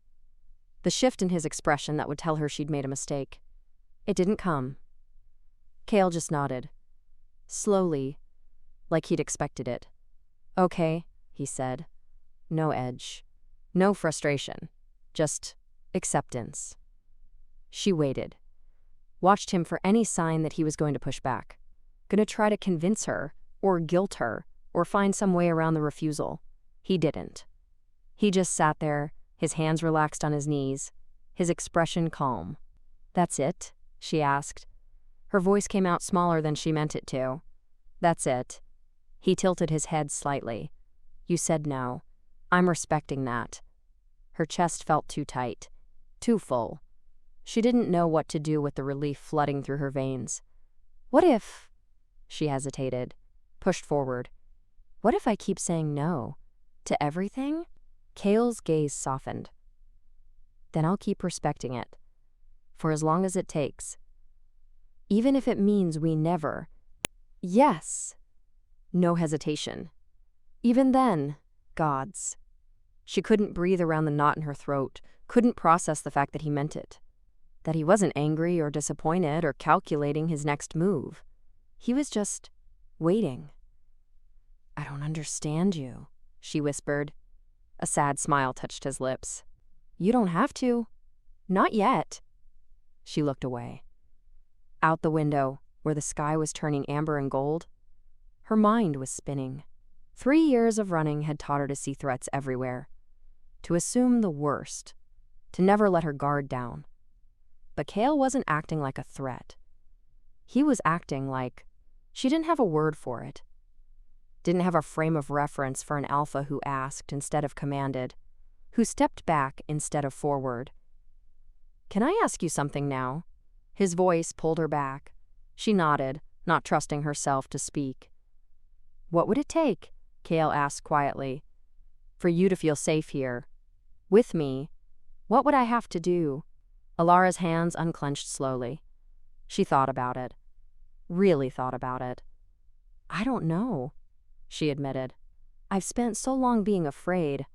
the shift in his expression that would tell her she'd made a mistake. It didn't come. Kael just nodded, slowly, like he'd expected it. "Okay," he said. No edge, no frustration, just acceptance. She waited, watched him for any sign that he was going to push back, going to try to convince her, or guilt her, or find some way around the refusal. He didn't. He just sat there, his hands relaxed on his knees, his expression calm. "That's it?" she asked. Her voice came out smaller than she meant it to. "That's it." He tilted his head slightly. "You said no. I'm respecting that." Her chest felt too tight, too full. She didn't know what to do with the relief flooding through her veins. "What if—" She hesitated, pushed forward. "What if I keep saying no? To everything?" Kael's gaze softened. "Then I'll keep respecting it. For as long as it takes. Even if it means we never—" "Yes!" No hesitation. Even then, gods. She couldn't breathe around the knot in her throat, couldn't process the fact that he meant it. That he wasn't angry or disappointed or calculating his next move. He was just waiting. "I don't understand you," she whispered. A sad smile touched his lips. "You don't have to. Not yet." She looked away. Out the window, where the sky was turning amber and gold, her mind was spinning. 3 years of running had taught her to see threats everywhere, to assume the worst, to never let her guard down. But Kael wasn't acting like a threat. He was acting like she didn't have a word for it. Didn't have a frame of reference for an alpha who asked instead of commanded, who stepped back instead of forward. "Can I ask you something now?" His voice pulled her back. She nodded, not trusting herself to speak. "What would it take?" Kael asked quietly. "For you to feel safe here. With me. What would I have to do?" Alara's hands unclenched slowly. She thought about it. Really thought about it. "I don't know," she admitted. "I've spent so long being afraid.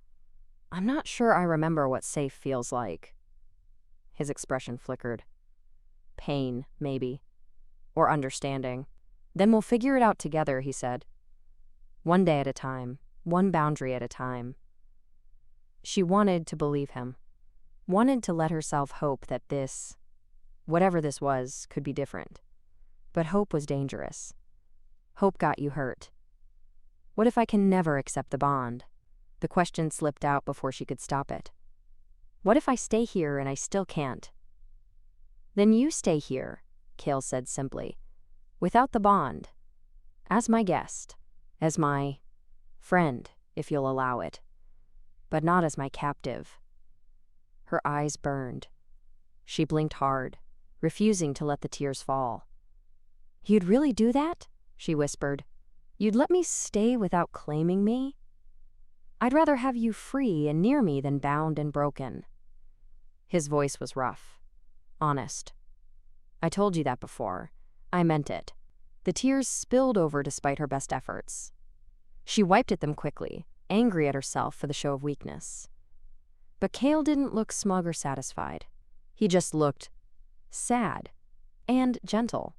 I'm not sure I remember what safe feels like." His expression flickered. "Pain, maybe. Or understanding. Then we'll figure it out together," he said. "One day at a time, one boundary at a time." She wanted to believe him. Wanted to let herself hope that this, whatever this was, could be different. But hope was dangerous. Hope got you hurt. What if I can never accept the bond? The question slipped out before she could stop it. What if I stay here and I still can't? "Then you stay here," Kael said simply, "without the bond. As my guest. As my friend, if you'll allow it. But not as my captive." Her eyes burned. She blinked hard, refusing to let the tears fall. "You'd really do that?" she whispered. "You'd let me stay without claiming me? I'd rather have you free and near me than bound and broken." His voice was rough, honest. "I told you that before. I meant it." The tears spilled over despite her best efforts. She wiped at them quickly, angry at herself for the show of weakness. But Kael didn't look smug or satisfied. He just looked sad and gentle.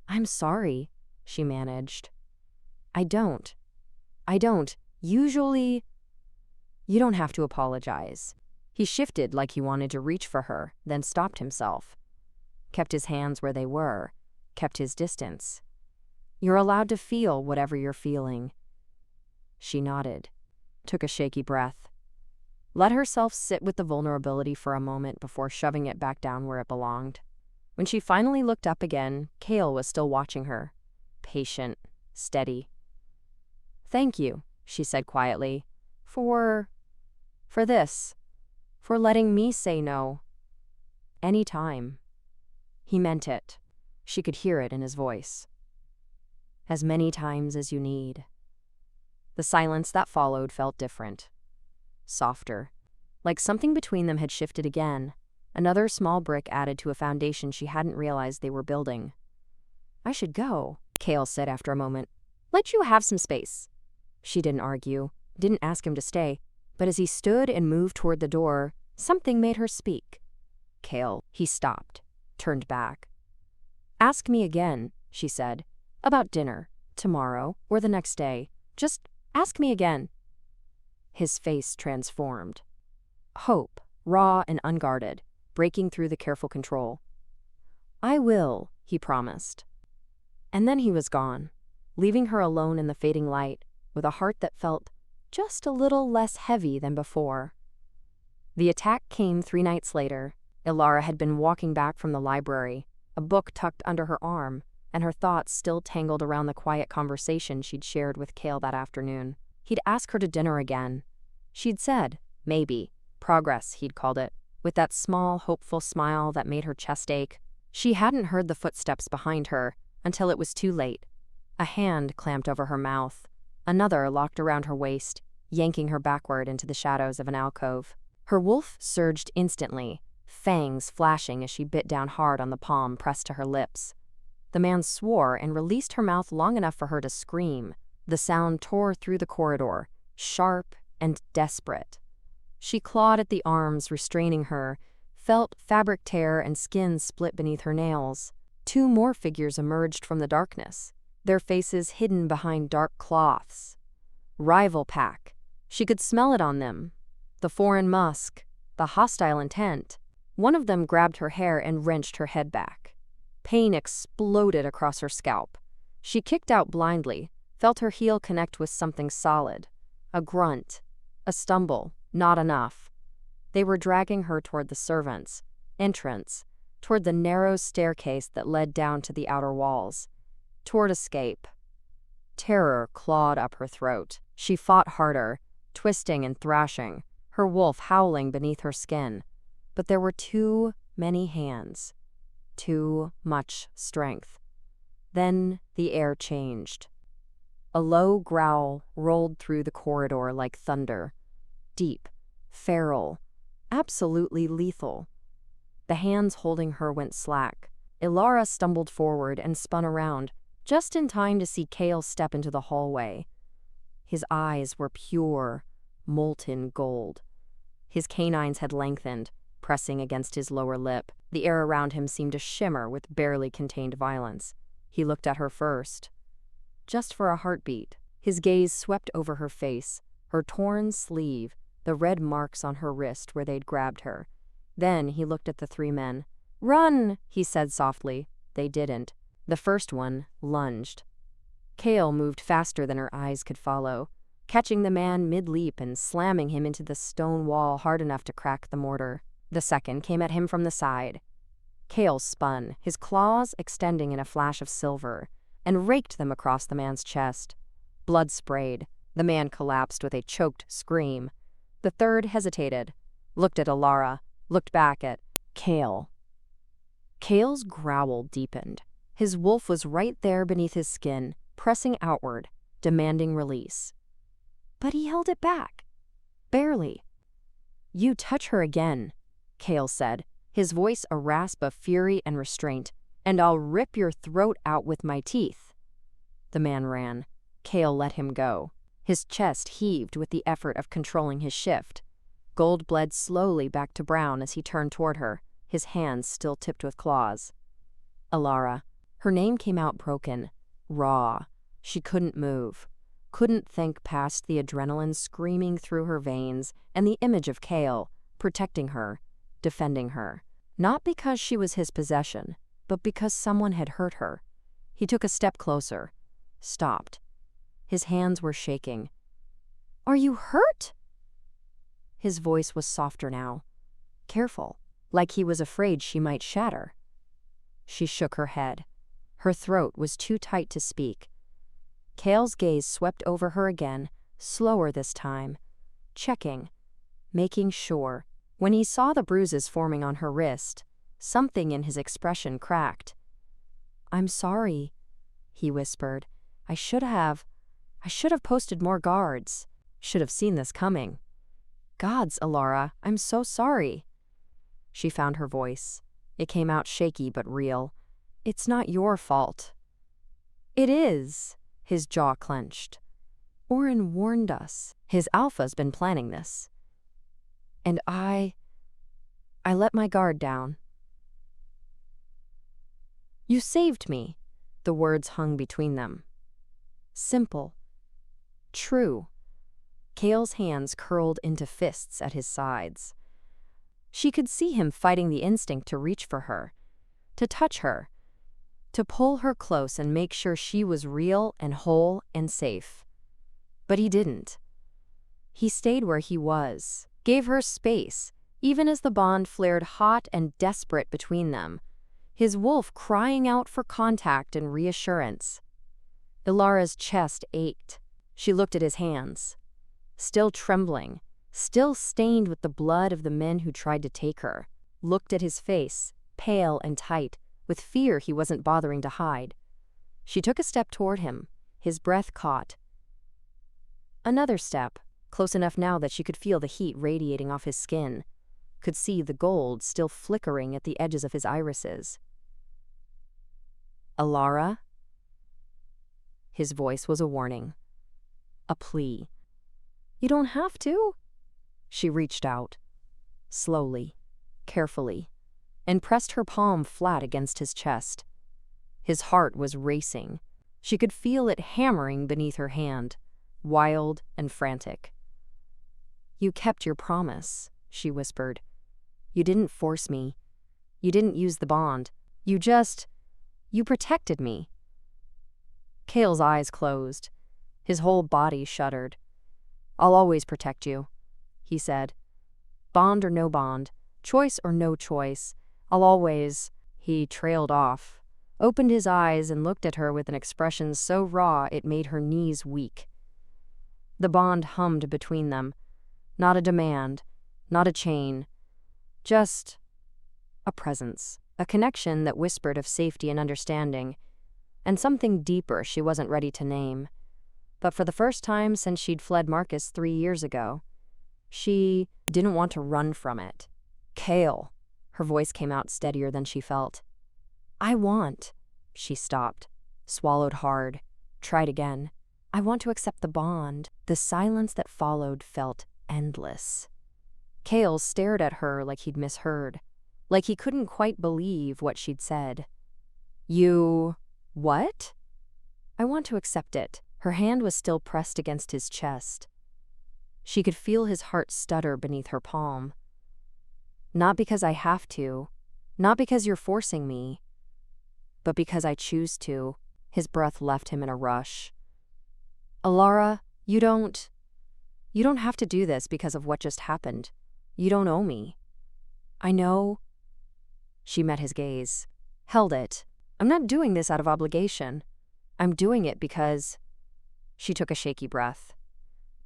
"I'm sorry," she managed. I don't. Usually—" "You don't have to apologize." He shifted like he wanted to reach for her, then stopped himself. Kept his hands where they were, kept his distance. "You're allowed to feel whatever you're feeling." She nodded, took a shaky breath, let herself sit with the vulnerability for a moment before shoving it back down where it belonged. When she finally looked up again, Kael was still watching her, patient, steady. "Thank you," she said quietly, for this, for letting me say no. Any time." He meant it. She could hear it in his voice. "As many times as you need." The silence that followed felt different. Softer. Like something between them had shifted again. Another small brick added to a foundation she hadn't realized they were building. "I should go," Kael said after a moment. "Let you have some space." She didn't argue, didn't ask him to stay, but as he stood and moved toward the door, something made her speak. "Kael," he stopped, turned back. "Ask me again," she said, "about dinner, tomorrow, or the next day. Just ask me again." His face transformed. Hope, raw and unguarded, breaking through the careful control. "I will," he promised. And then he was gone, leaving her alone in the fading light, with a heart that felt just a little less heavy than before. The attack came 3 nights later. Elara had been walking back from the library, a book tucked under her arm, and her thoughts still tangled around the quiet conversation she'd shared with Kael that afternoon. He'd asked her to dinner again. She'd said, maybe, progress, he'd called it, with that small, hopeful smile that made her chest ache. She hadn't heard the footsteps behind her until it was too late. A hand clamped over her mouth. Another locked around her waist, yanking her backward into the shadows of an alcove. Her wolf surged instantly, fangs flashing as she bit down hard on the palm pressed to her lips. The man swore and released her mouth long enough for her to scream. The sound tore through the corridor, sharp and desperate. She clawed at the arms restraining her, felt fabric tear and skin split beneath her nails. 2 more figures emerged from the darkness, their faces hidden behind dark cloths. Rival pack. She could smell it on them. The foreign musk, the hostile intent. One of them grabbed her hair and wrenched her head back. Pain exploded across her scalp. She kicked out blindly, felt her heel connect with something solid. A grunt. A stumble. Not enough. They were dragging her toward the servants' entrance, toward the narrow staircase that led down to the outer walls, toward escape. Terror clawed up her throat. She fought harder, twisting and thrashing, her wolf howling beneath her skin. But there were too many hands, too much strength. Then the air changed. A low growl rolled through the corridor like thunder. Deep, feral, absolutely lethal. The hands holding her went slack. Elara stumbled forward and spun around, just in time to see Kael step into the hallway. His eyes were pure, molten gold. His canines had lengthened, pressing against his lower lip. The air around him seemed to shimmer with barely contained violence. He looked at her first. Just for a heartbeat. His gaze swept over her face, her torn sleeve, the red marks on her wrist where they'd grabbed her. Then he looked at the 3 men. "Run," he said softly. They didn't. The first one lunged. Kael moved faster than her eyes could follow, catching the man mid-leap and slamming him into the stone wall hard enough to crack the mortar. The second came at him from the side. Kael spun, his claws extending in a flash of silver, and raked them across the man's chest. Blood sprayed. The man collapsed with a choked scream. The third hesitated, looked at Alara, looked back at Kael. Kael's growl deepened. His wolf was right there beneath his skin, pressing outward, demanding release. But he held it back. Barely. "You touch her again," Kael said, his voice a rasp of fury and restraint, "and I'll rip your throat out with my teeth." The man ran. Kael let him go. His chest heaved with the effort of controlling his shift. Gold bled slowly back to brown as he turned toward her, his hands still tipped with claws. Alara. Her name came out broken, raw. She couldn't move, couldn't think past the adrenaline screaming through her veins and the image of Kael, protecting her, defending her. Not because she was his possession, but because someone had hurt her. He took a step closer, stopped. His hands were shaking. "Are you hurt?" His voice was softer now, careful, like he was afraid she might shatter. She shook her head. Her throat was too tight to speak. Kael's gaze swept over her again, slower this time, checking, making sure. When he saw the bruises forming on her wrist, something in his expression cracked. "I'm sorry," he whispered. I should have posted more guards. Should have seen this coming. Gods, Alara, I'm so sorry." She found her voice. It came out shaky but real. "It's not your fault." "It is." His jaw clenched. "Orin warned us. His Alpha's been planning this. And I let my guard down." "You saved me." The words hung between them. Simple. True. Kael's hands curled into fists at his sides. She could see him fighting the instinct to reach for her, to touch her, to pull her close and make sure she was real and whole and safe. But he didn't. He stayed where he was, gave her space, even as the bond flared hot and desperate between them, his wolf crying out for contact and reassurance. Elara's chest ached. She looked at his hands, still trembling, still stained with the blood of the men who tried to take her, looked at his face, pale and tight, with fear he wasn't bothering to hide. She took a step toward him, his breath caught. Another step, close enough now that she could feel the heat radiating off his skin, could see the gold still flickering at the edges of his irises. "Alara?" His voice was a warning, a plea. "You don't have to." She reached out, slowly, carefully, and pressed her palm flat against his chest. His heart was racing. She could feel it hammering beneath her hand, wild and frantic. "You kept your promise," she whispered. "You didn't force me. You didn't use the bond. You protected me." Kael's eyes closed. His whole body shuddered. "I'll always protect you," he said. "Bond or no bond, choice or no choice, I'll always—" He trailed off, opened his eyes and looked at her with an expression so raw it made her knees weak. The bond hummed between them. Not a demand, not a chain, just a presence, a connection that whispered of safety and understanding, and something deeper she wasn't ready to name. But for the first time since she'd fled Marcus 3 years ago, she didn't want to run from it. "Kael," her voice came out steadier than she felt. She stopped, swallowed hard, tried again. "I want to accept the bond." The silence that followed felt endless. Kael stared at her like he'd misheard, like he couldn't quite believe what she'd said. "You... what?" "I want to accept it." Her hand was still pressed against his chest. She could feel his heart stutter beneath her palm. "Not because I have to, not because you're forcing me, but because I choose to." His breath left him in a rush. "Alara, you don't have to do this because of what just happened. You don't owe me." "I know." She met his gaze, held it. "I'm not doing this out of obligation. I'm doing it because—" She took a shaky breath.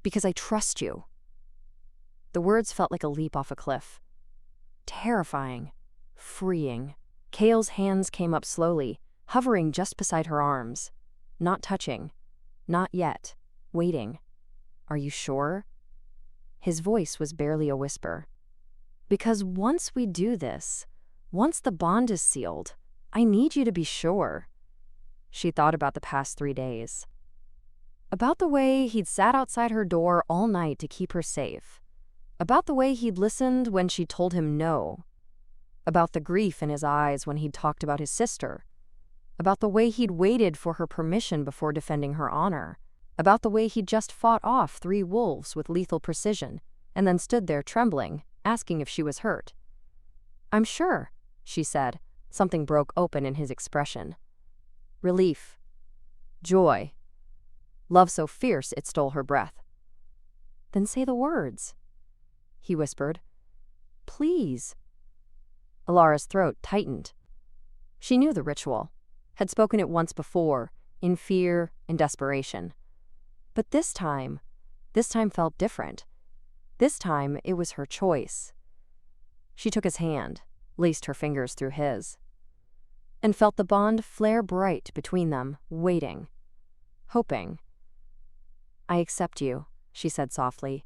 "Because I trust you." The words felt like a leap off a cliff. Terrifying, freeing. Kael's hands came up slowly, hovering just beside her arms. Not touching. Not yet. Waiting. "Are you sure?" His voice was barely a whisper. "Because once we do this, once the bond is sealed, I need you to be sure." She thought about the past 3 days. About the way he'd sat outside her door all night to keep her safe. About the way he'd listened when she told him no. About the grief in his eyes when he'd talked about his sister. About the way he'd waited for her permission before defending her honor. About the way he'd just fought off 3 wolves with lethal precision, and then stood there trembling, asking if she was hurt. "I'm sure," she said. Something broke open in his expression. Relief. Joy. Love so fierce it stole her breath. "Then say the words," he whispered. "Please." Alara's throat tightened. She knew the ritual. had spoken it once before, in fear and desperation. But this time felt different. This time it was her choice. She took his hand, laced her fingers through his, and felt the bond flare bright between them, waiting, hoping. "I accept you," she said softly.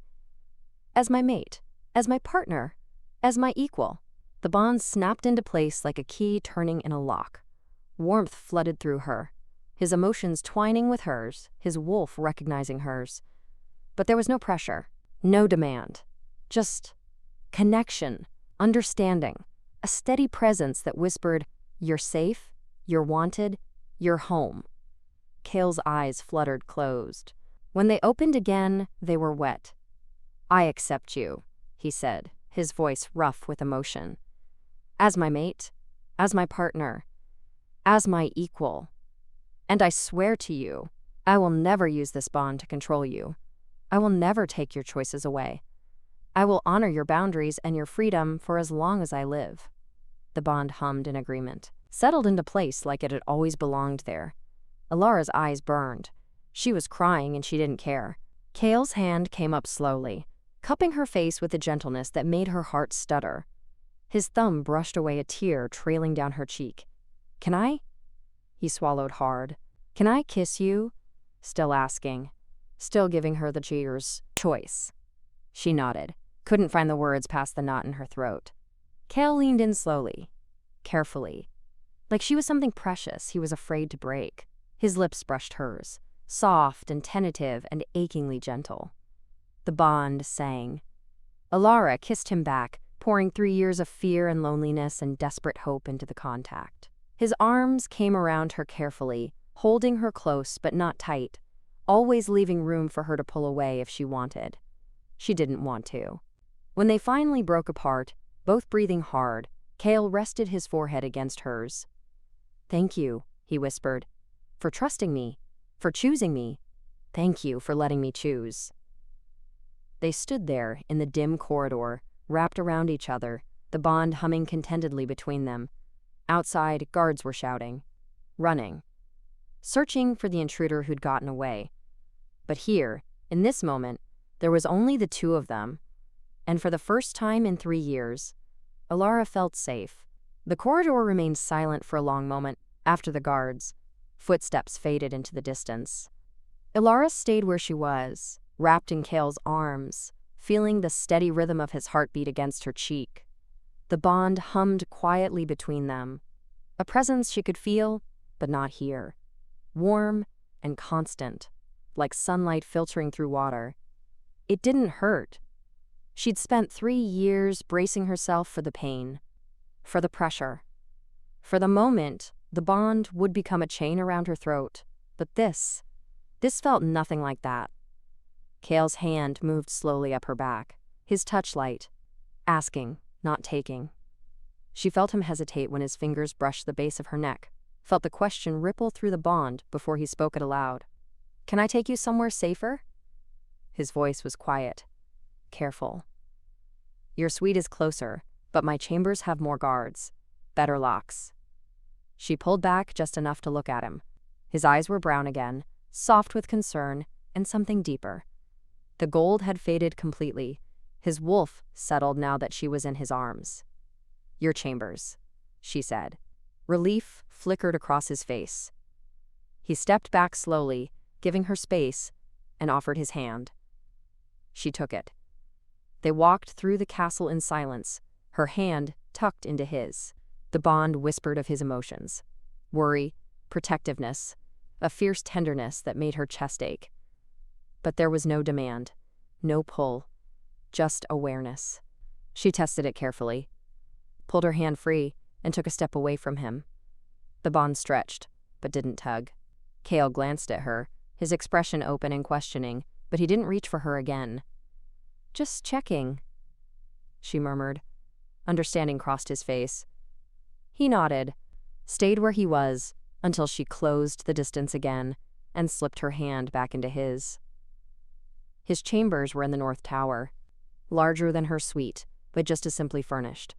"As my mate, as my partner, as my equal." The bond snapped into place like a key turning in a lock. Warmth flooded through her, his emotions twining with hers, his wolf recognizing hers. But there was no pressure, no demand. Just connection, understanding, a steady presence that whispered, "You're safe, you're wanted, you're home." Kael's eyes fluttered closed. When they opened again, they were wet. "I accept you," he said, his voice rough with emotion. "As my mate, as my partner, as my equal. And I swear to you, I will never use this bond to control you. I will never take your choices away. I will honor your boundaries and your freedom for as long as I live." The bond hummed in agreement, settled into place like it had always belonged there. Alara's eyes burned. She was crying and she didn't care. Kael's hand came up slowly, cupping her face with a gentleness that made her heart stutter. His thumb brushed away a tear trailing down her cheek. "Can I?" He swallowed hard. "Can I kiss you?" Still asking, still giving her the cheer's choice. She nodded, couldn't find the words past the knot in her throat. Kael leaned in slowly, carefully, like she was something precious he was afraid to break. His lips brushed hers, soft and tentative and achingly gentle. The bond sang. Alara kissed him back, pouring 3 years of fear and loneliness and desperate hope into the contact. His arms came around her carefully, holding her close but not tight, always leaving room for her to pull away if she wanted. She didn't want to. When they finally broke apart, both breathing hard, Kael rested his forehead against hers. "Thank you," he whispered, "for trusting me, for choosing me. Thank you for letting me choose." They stood there in the dim corridor, wrapped around each other, the bond humming contentedly between them. Outside, guards were shouting, running, searching for the intruder who'd gotten away. But here, in this moment, there was only the two of them, and for the first time in 3 years, Alara felt safe. The corridor remained silent for a long moment after the guards. Footsteps faded into the distance. Elara stayed where she was, wrapped in Kael's arms, feeling the steady rhythm of his heartbeat against her cheek. The bond hummed quietly between them, a presence she could feel but not hear, warm and constant, like sunlight filtering through water. It didn't hurt. She'd spent 3 years bracing herself for the pain, for the pressure. For the moment, the bond would become a chain around her throat, but this felt nothing like that. Kael's hand moved slowly up her back, his touch light, asking, not taking. She felt him hesitate when his fingers brushed the base of her neck, felt the question ripple through the bond before he spoke it aloud. "Can I take you somewhere safer?" His voice was quiet, careful. "Your suite is closer, but my chambers have more guards, better locks." She pulled back just enough to look at him. His eyes were brown again, soft with concern and something deeper. The gold had faded completely. His wolf settled now that she was in his arms. "Your chambers," she said. Relief flickered across his face. He stepped back slowly, giving her space, and offered his hand. She took it. They walked through the castle in silence, her hand tucked into his. The bond whispered of his emotions. Worry, protectiveness, a fierce tenderness that made her chest ache. But there was no demand, no pull, just awareness. She tested it carefully, pulled her hand free, and took a step away from him. The bond stretched, but didn't tug. Kael glanced at her, his expression open and questioning, but he didn't reach for her again. "Just checking," she murmured. Understanding crossed his face. He nodded, stayed where he was, until she closed the distance again and slipped her hand back into his. His chambers were in the North Tower, larger than her suite, but just as simply furnished.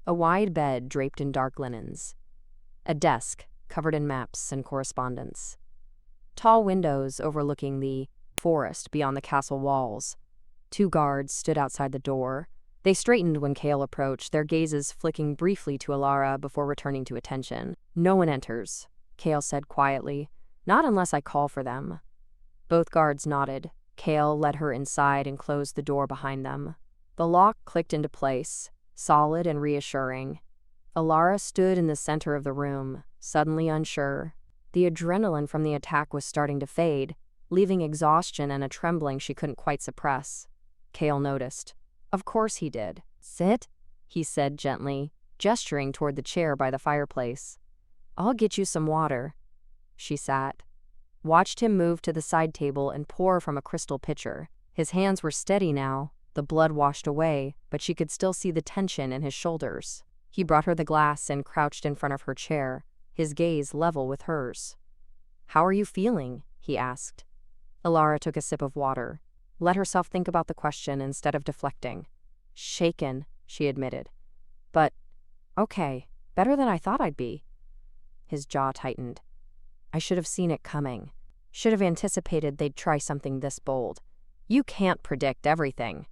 A wide bed draped in dark linens. A desk, covered in maps and correspondence. Tall windows overlooking the forest beyond the castle walls. 2 guards stood outside the door. They straightened when Kael approached, their gazes flicking briefly to Alara before returning to attention. "No one enters," Kael said quietly. "Not unless I call for them." Both guards nodded. Kael led her inside and closed the door behind them. The lock clicked into place, solid and reassuring. Alara stood in the center of the room, suddenly unsure. The adrenaline from the attack was starting to fade, leaving exhaustion and a trembling she couldn't quite suppress. Kael noticed. Of course he did. "Sit," he said gently, gesturing toward the chair by the fireplace. "I'll get you some water." She sat, watched him move to the side table and pour from a crystal pitcher. His hands were steady now, the blood washed away, but she could still see the tension in his shoulders. He brought her the glass and crouched in front of her chair, his gaze level with hers. "How are you feeling?" he asked. Alara took a sip of water, let herself think about the question instead of deflecting. "Shaken," she admitted. "But, okay, better than I thought I'd be." His jaw tightened. "I should have seen it coming. Should have anticipated they'd try something this bold. You can't predict everything."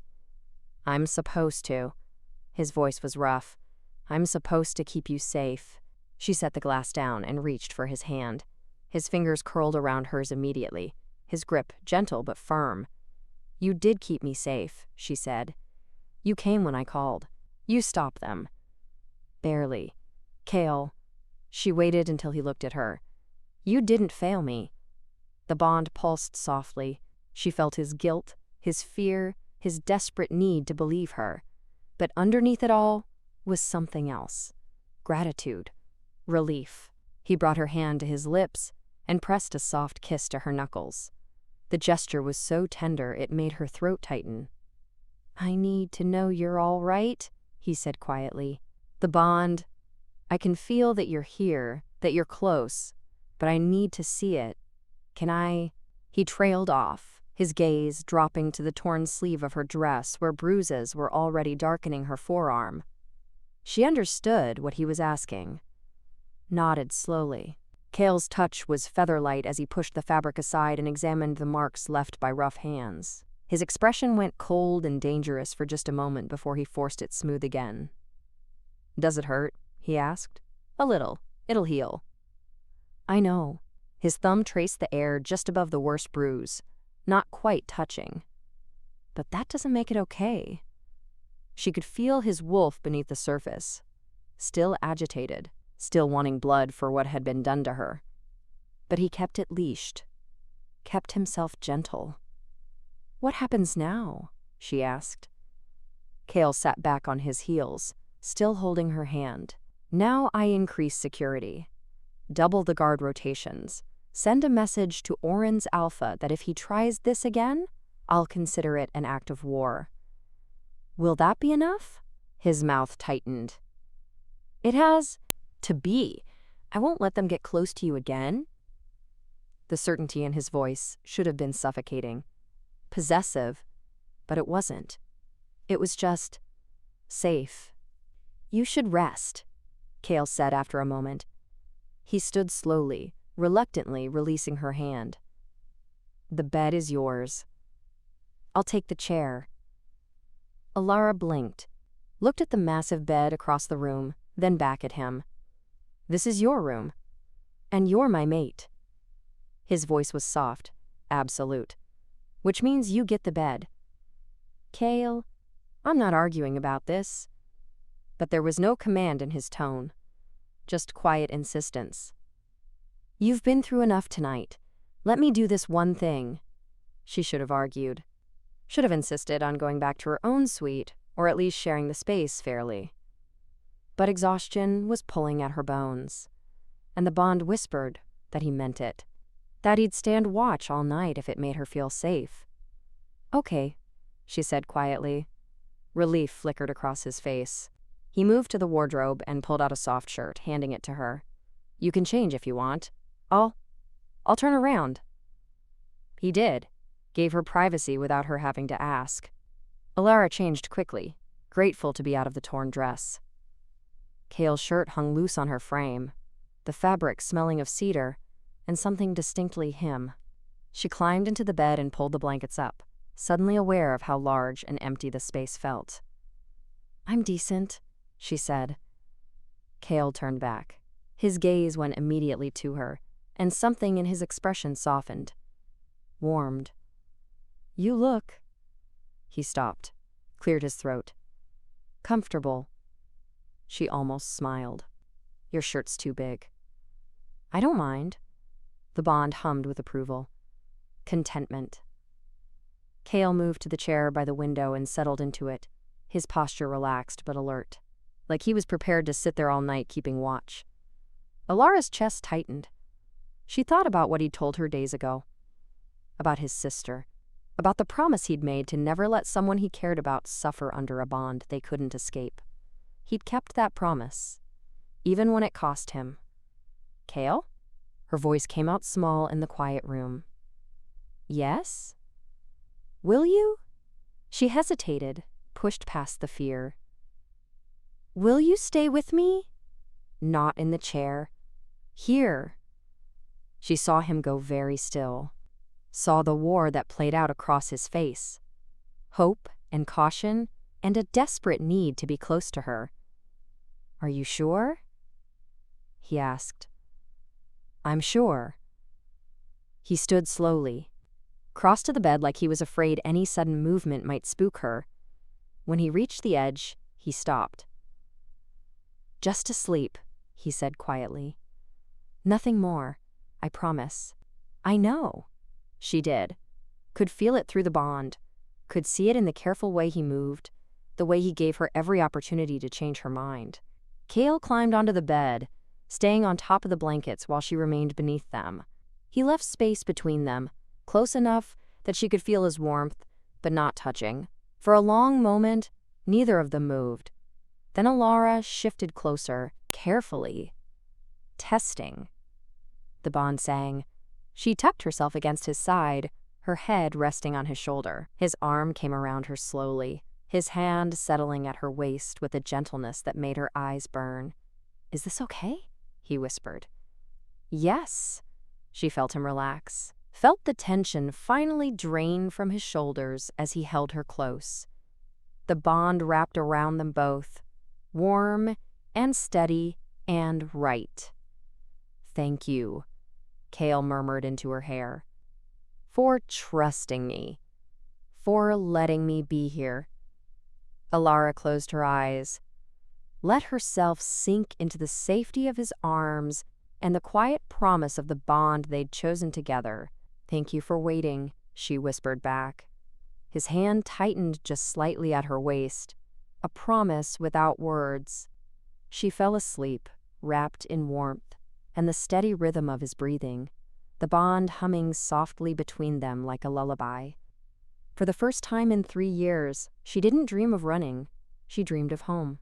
"I'm supposed to." His voice was rough. "I'm supposed to keep you safe." She set the glass down and reached for his hand. His fingers curled around hers immediately, his grip gentle but firm. "You did keep me safe," she said. "You came when I called. You stopped them." "Barely. Kael." She waited until he looked at her. "You didn't fail me." The bond pulsed softly. She felt his guilt, his fear, his desperate need to believe her. But underneath it all was something else. Gratitude. Relief. He brought her hand to his lips and pressed a soft kiss to her knuckles. The gesture was so tender it made her throat tighten. "I need to know you're all right," he said quietly. "The bond. I can feel that you're here, that you're close, but I need to see it. Can I?" He trailed off, his gaze dropping to the torn sleeve of her dress where bruises were already darkening her forearm. She understood what he was asking. Nodded slowly. Kael's touch was feather-light as he pushed the fabric aside and examined the marks left by rough hands. His expression went cold and dangerous for just a moment before he forced it smooth again. "Does it hurt?" he asked. "A little. It'll heal." "I know." His thumb traced the air just above the worst bruise, not quite touching. "But that doesn't make it okay." She could feel his wolf beneath the surface, still agitated, still wanting blood for what had been done to her. But he kept it leashed, kept himself gentle. "What happens now?" she asked. Kael sat back on his heels, still holding her hand. "Now I increase security. Double the guard rotations. Send a message to Oren's Alpha that if he tries this again, I'll consider it an act of war." "Will that be enough?" His mouth tightened. "It has to be. I won't let them get close to you again." The certainty in his voice should have been suffocating. Possessive, but it wasn't. It was just safe. "You should rest," Kael said after a moment. He stood slowly, reluctantly releasing her hand. "The bed is yours." "I'll take the chair." Alara blinked, looked at the massive bed across the room, then back at him. "This is your room, and you're my mate." His voice was soft, absolute. "Which means you get the bed." "Kael, I'm not arguing about this." But there was no command in his tone, just quiet insistence. "You've been through enough tonight. Let me do this one thing." She should have argued. Should have insisted on going back to her own suite, or at least sharing the space fairly. But exhaustion was pulling at her bones, and the bond whispered that he meant it, that he'd stand watch all night if it made her feel safe. "Okay," she said quietly. Relief flickered across his face. He moved to the wardrobe and pulled out a soft shirt, handing it to her. "You can change if you want. I'll turn around." He did, gave her privacy without her having to ask. Elara changed quickly, grateful to be out of the torn dress. Kael's shirt hung loose on her frame. the fabric smelling of cedar, and something distinctly him. She climbed into the bed and pulled the blankets up, suddenly aware of how large and empty the space felt. "I'm decent," she said. Kael turned back. His gaze went immediately to her, and something in his expression softened, warmed. "You look—" He stopped, cleared his throat. "Comfortable." She almost smiled. "Your shirt's too big." "I don't mind." The bond hummed with approval. Contentment. Kael moved to the chair by the window and settled into it, his posture relaxed but alert, like he was prepared to sit there all night keeping watch. Alara's chest tightened. She thought about what he'd told her days ago. About his sister. About the promise he'd made to never let someone he cared about suffer under a bond they couldn't escape. He'd kept that promise, even when it cost him. "Kael?" Her voice came out small in the quiet room. "Yes? Will you?" She hesitated, pushed past the fear. "Will you stay with me?" "Not in the chair. Here." She saw him go very still, saw the war that played out across his face. Hope and caution and a desperate need to be close to her. "Are you sure?" he asked. "I'm sure." He stood slowly, crossed to the bed like he was afraid any sudden movement might spook her. When he reached the edge, he stopped. "Just to sleep," he said quietly. "Nothing more, I promise." "I know." She did. Could feel it through the bond. Could see it in the careful way he moved, the way he gave her every opportunity to change her mind. Kael climbed onto the bed, staying on top of the blankets while she remained beneath them. He left space between them, close enough that she could feel his warmth, but not touching. For a long moment, neither of them moved. Then Alara shifted closer, carefully. Testing. The bond sang. She tucked herself against his side, her head resting on his shoulder. His arm came around her slowly, his hand settling at her waist with a gentleness that made her eyes burn. "Is this okay?" he whispered. "Yes." She felt him relax, felt the tension finally drain from his shoulders as he held her close. The bond wrapped around them both, warm and steady and right. "Thank you," Kael murmured into her hair, "for trusting me, for letting me be here." Alara closed her eyes, let herself sink into the safety of his arms and the quiet promise of the bond they'd chosen together. "Thank you for waiting," she whispered back. His hand tightened just slightly at her waist, a promise without words. She fell asleep, wrapped in warmth, and the steady rhythm of his breathing, the bond humming softly between them like a lullaby. For the first time in 3 years, she didn't dream of running, she dreamed of home.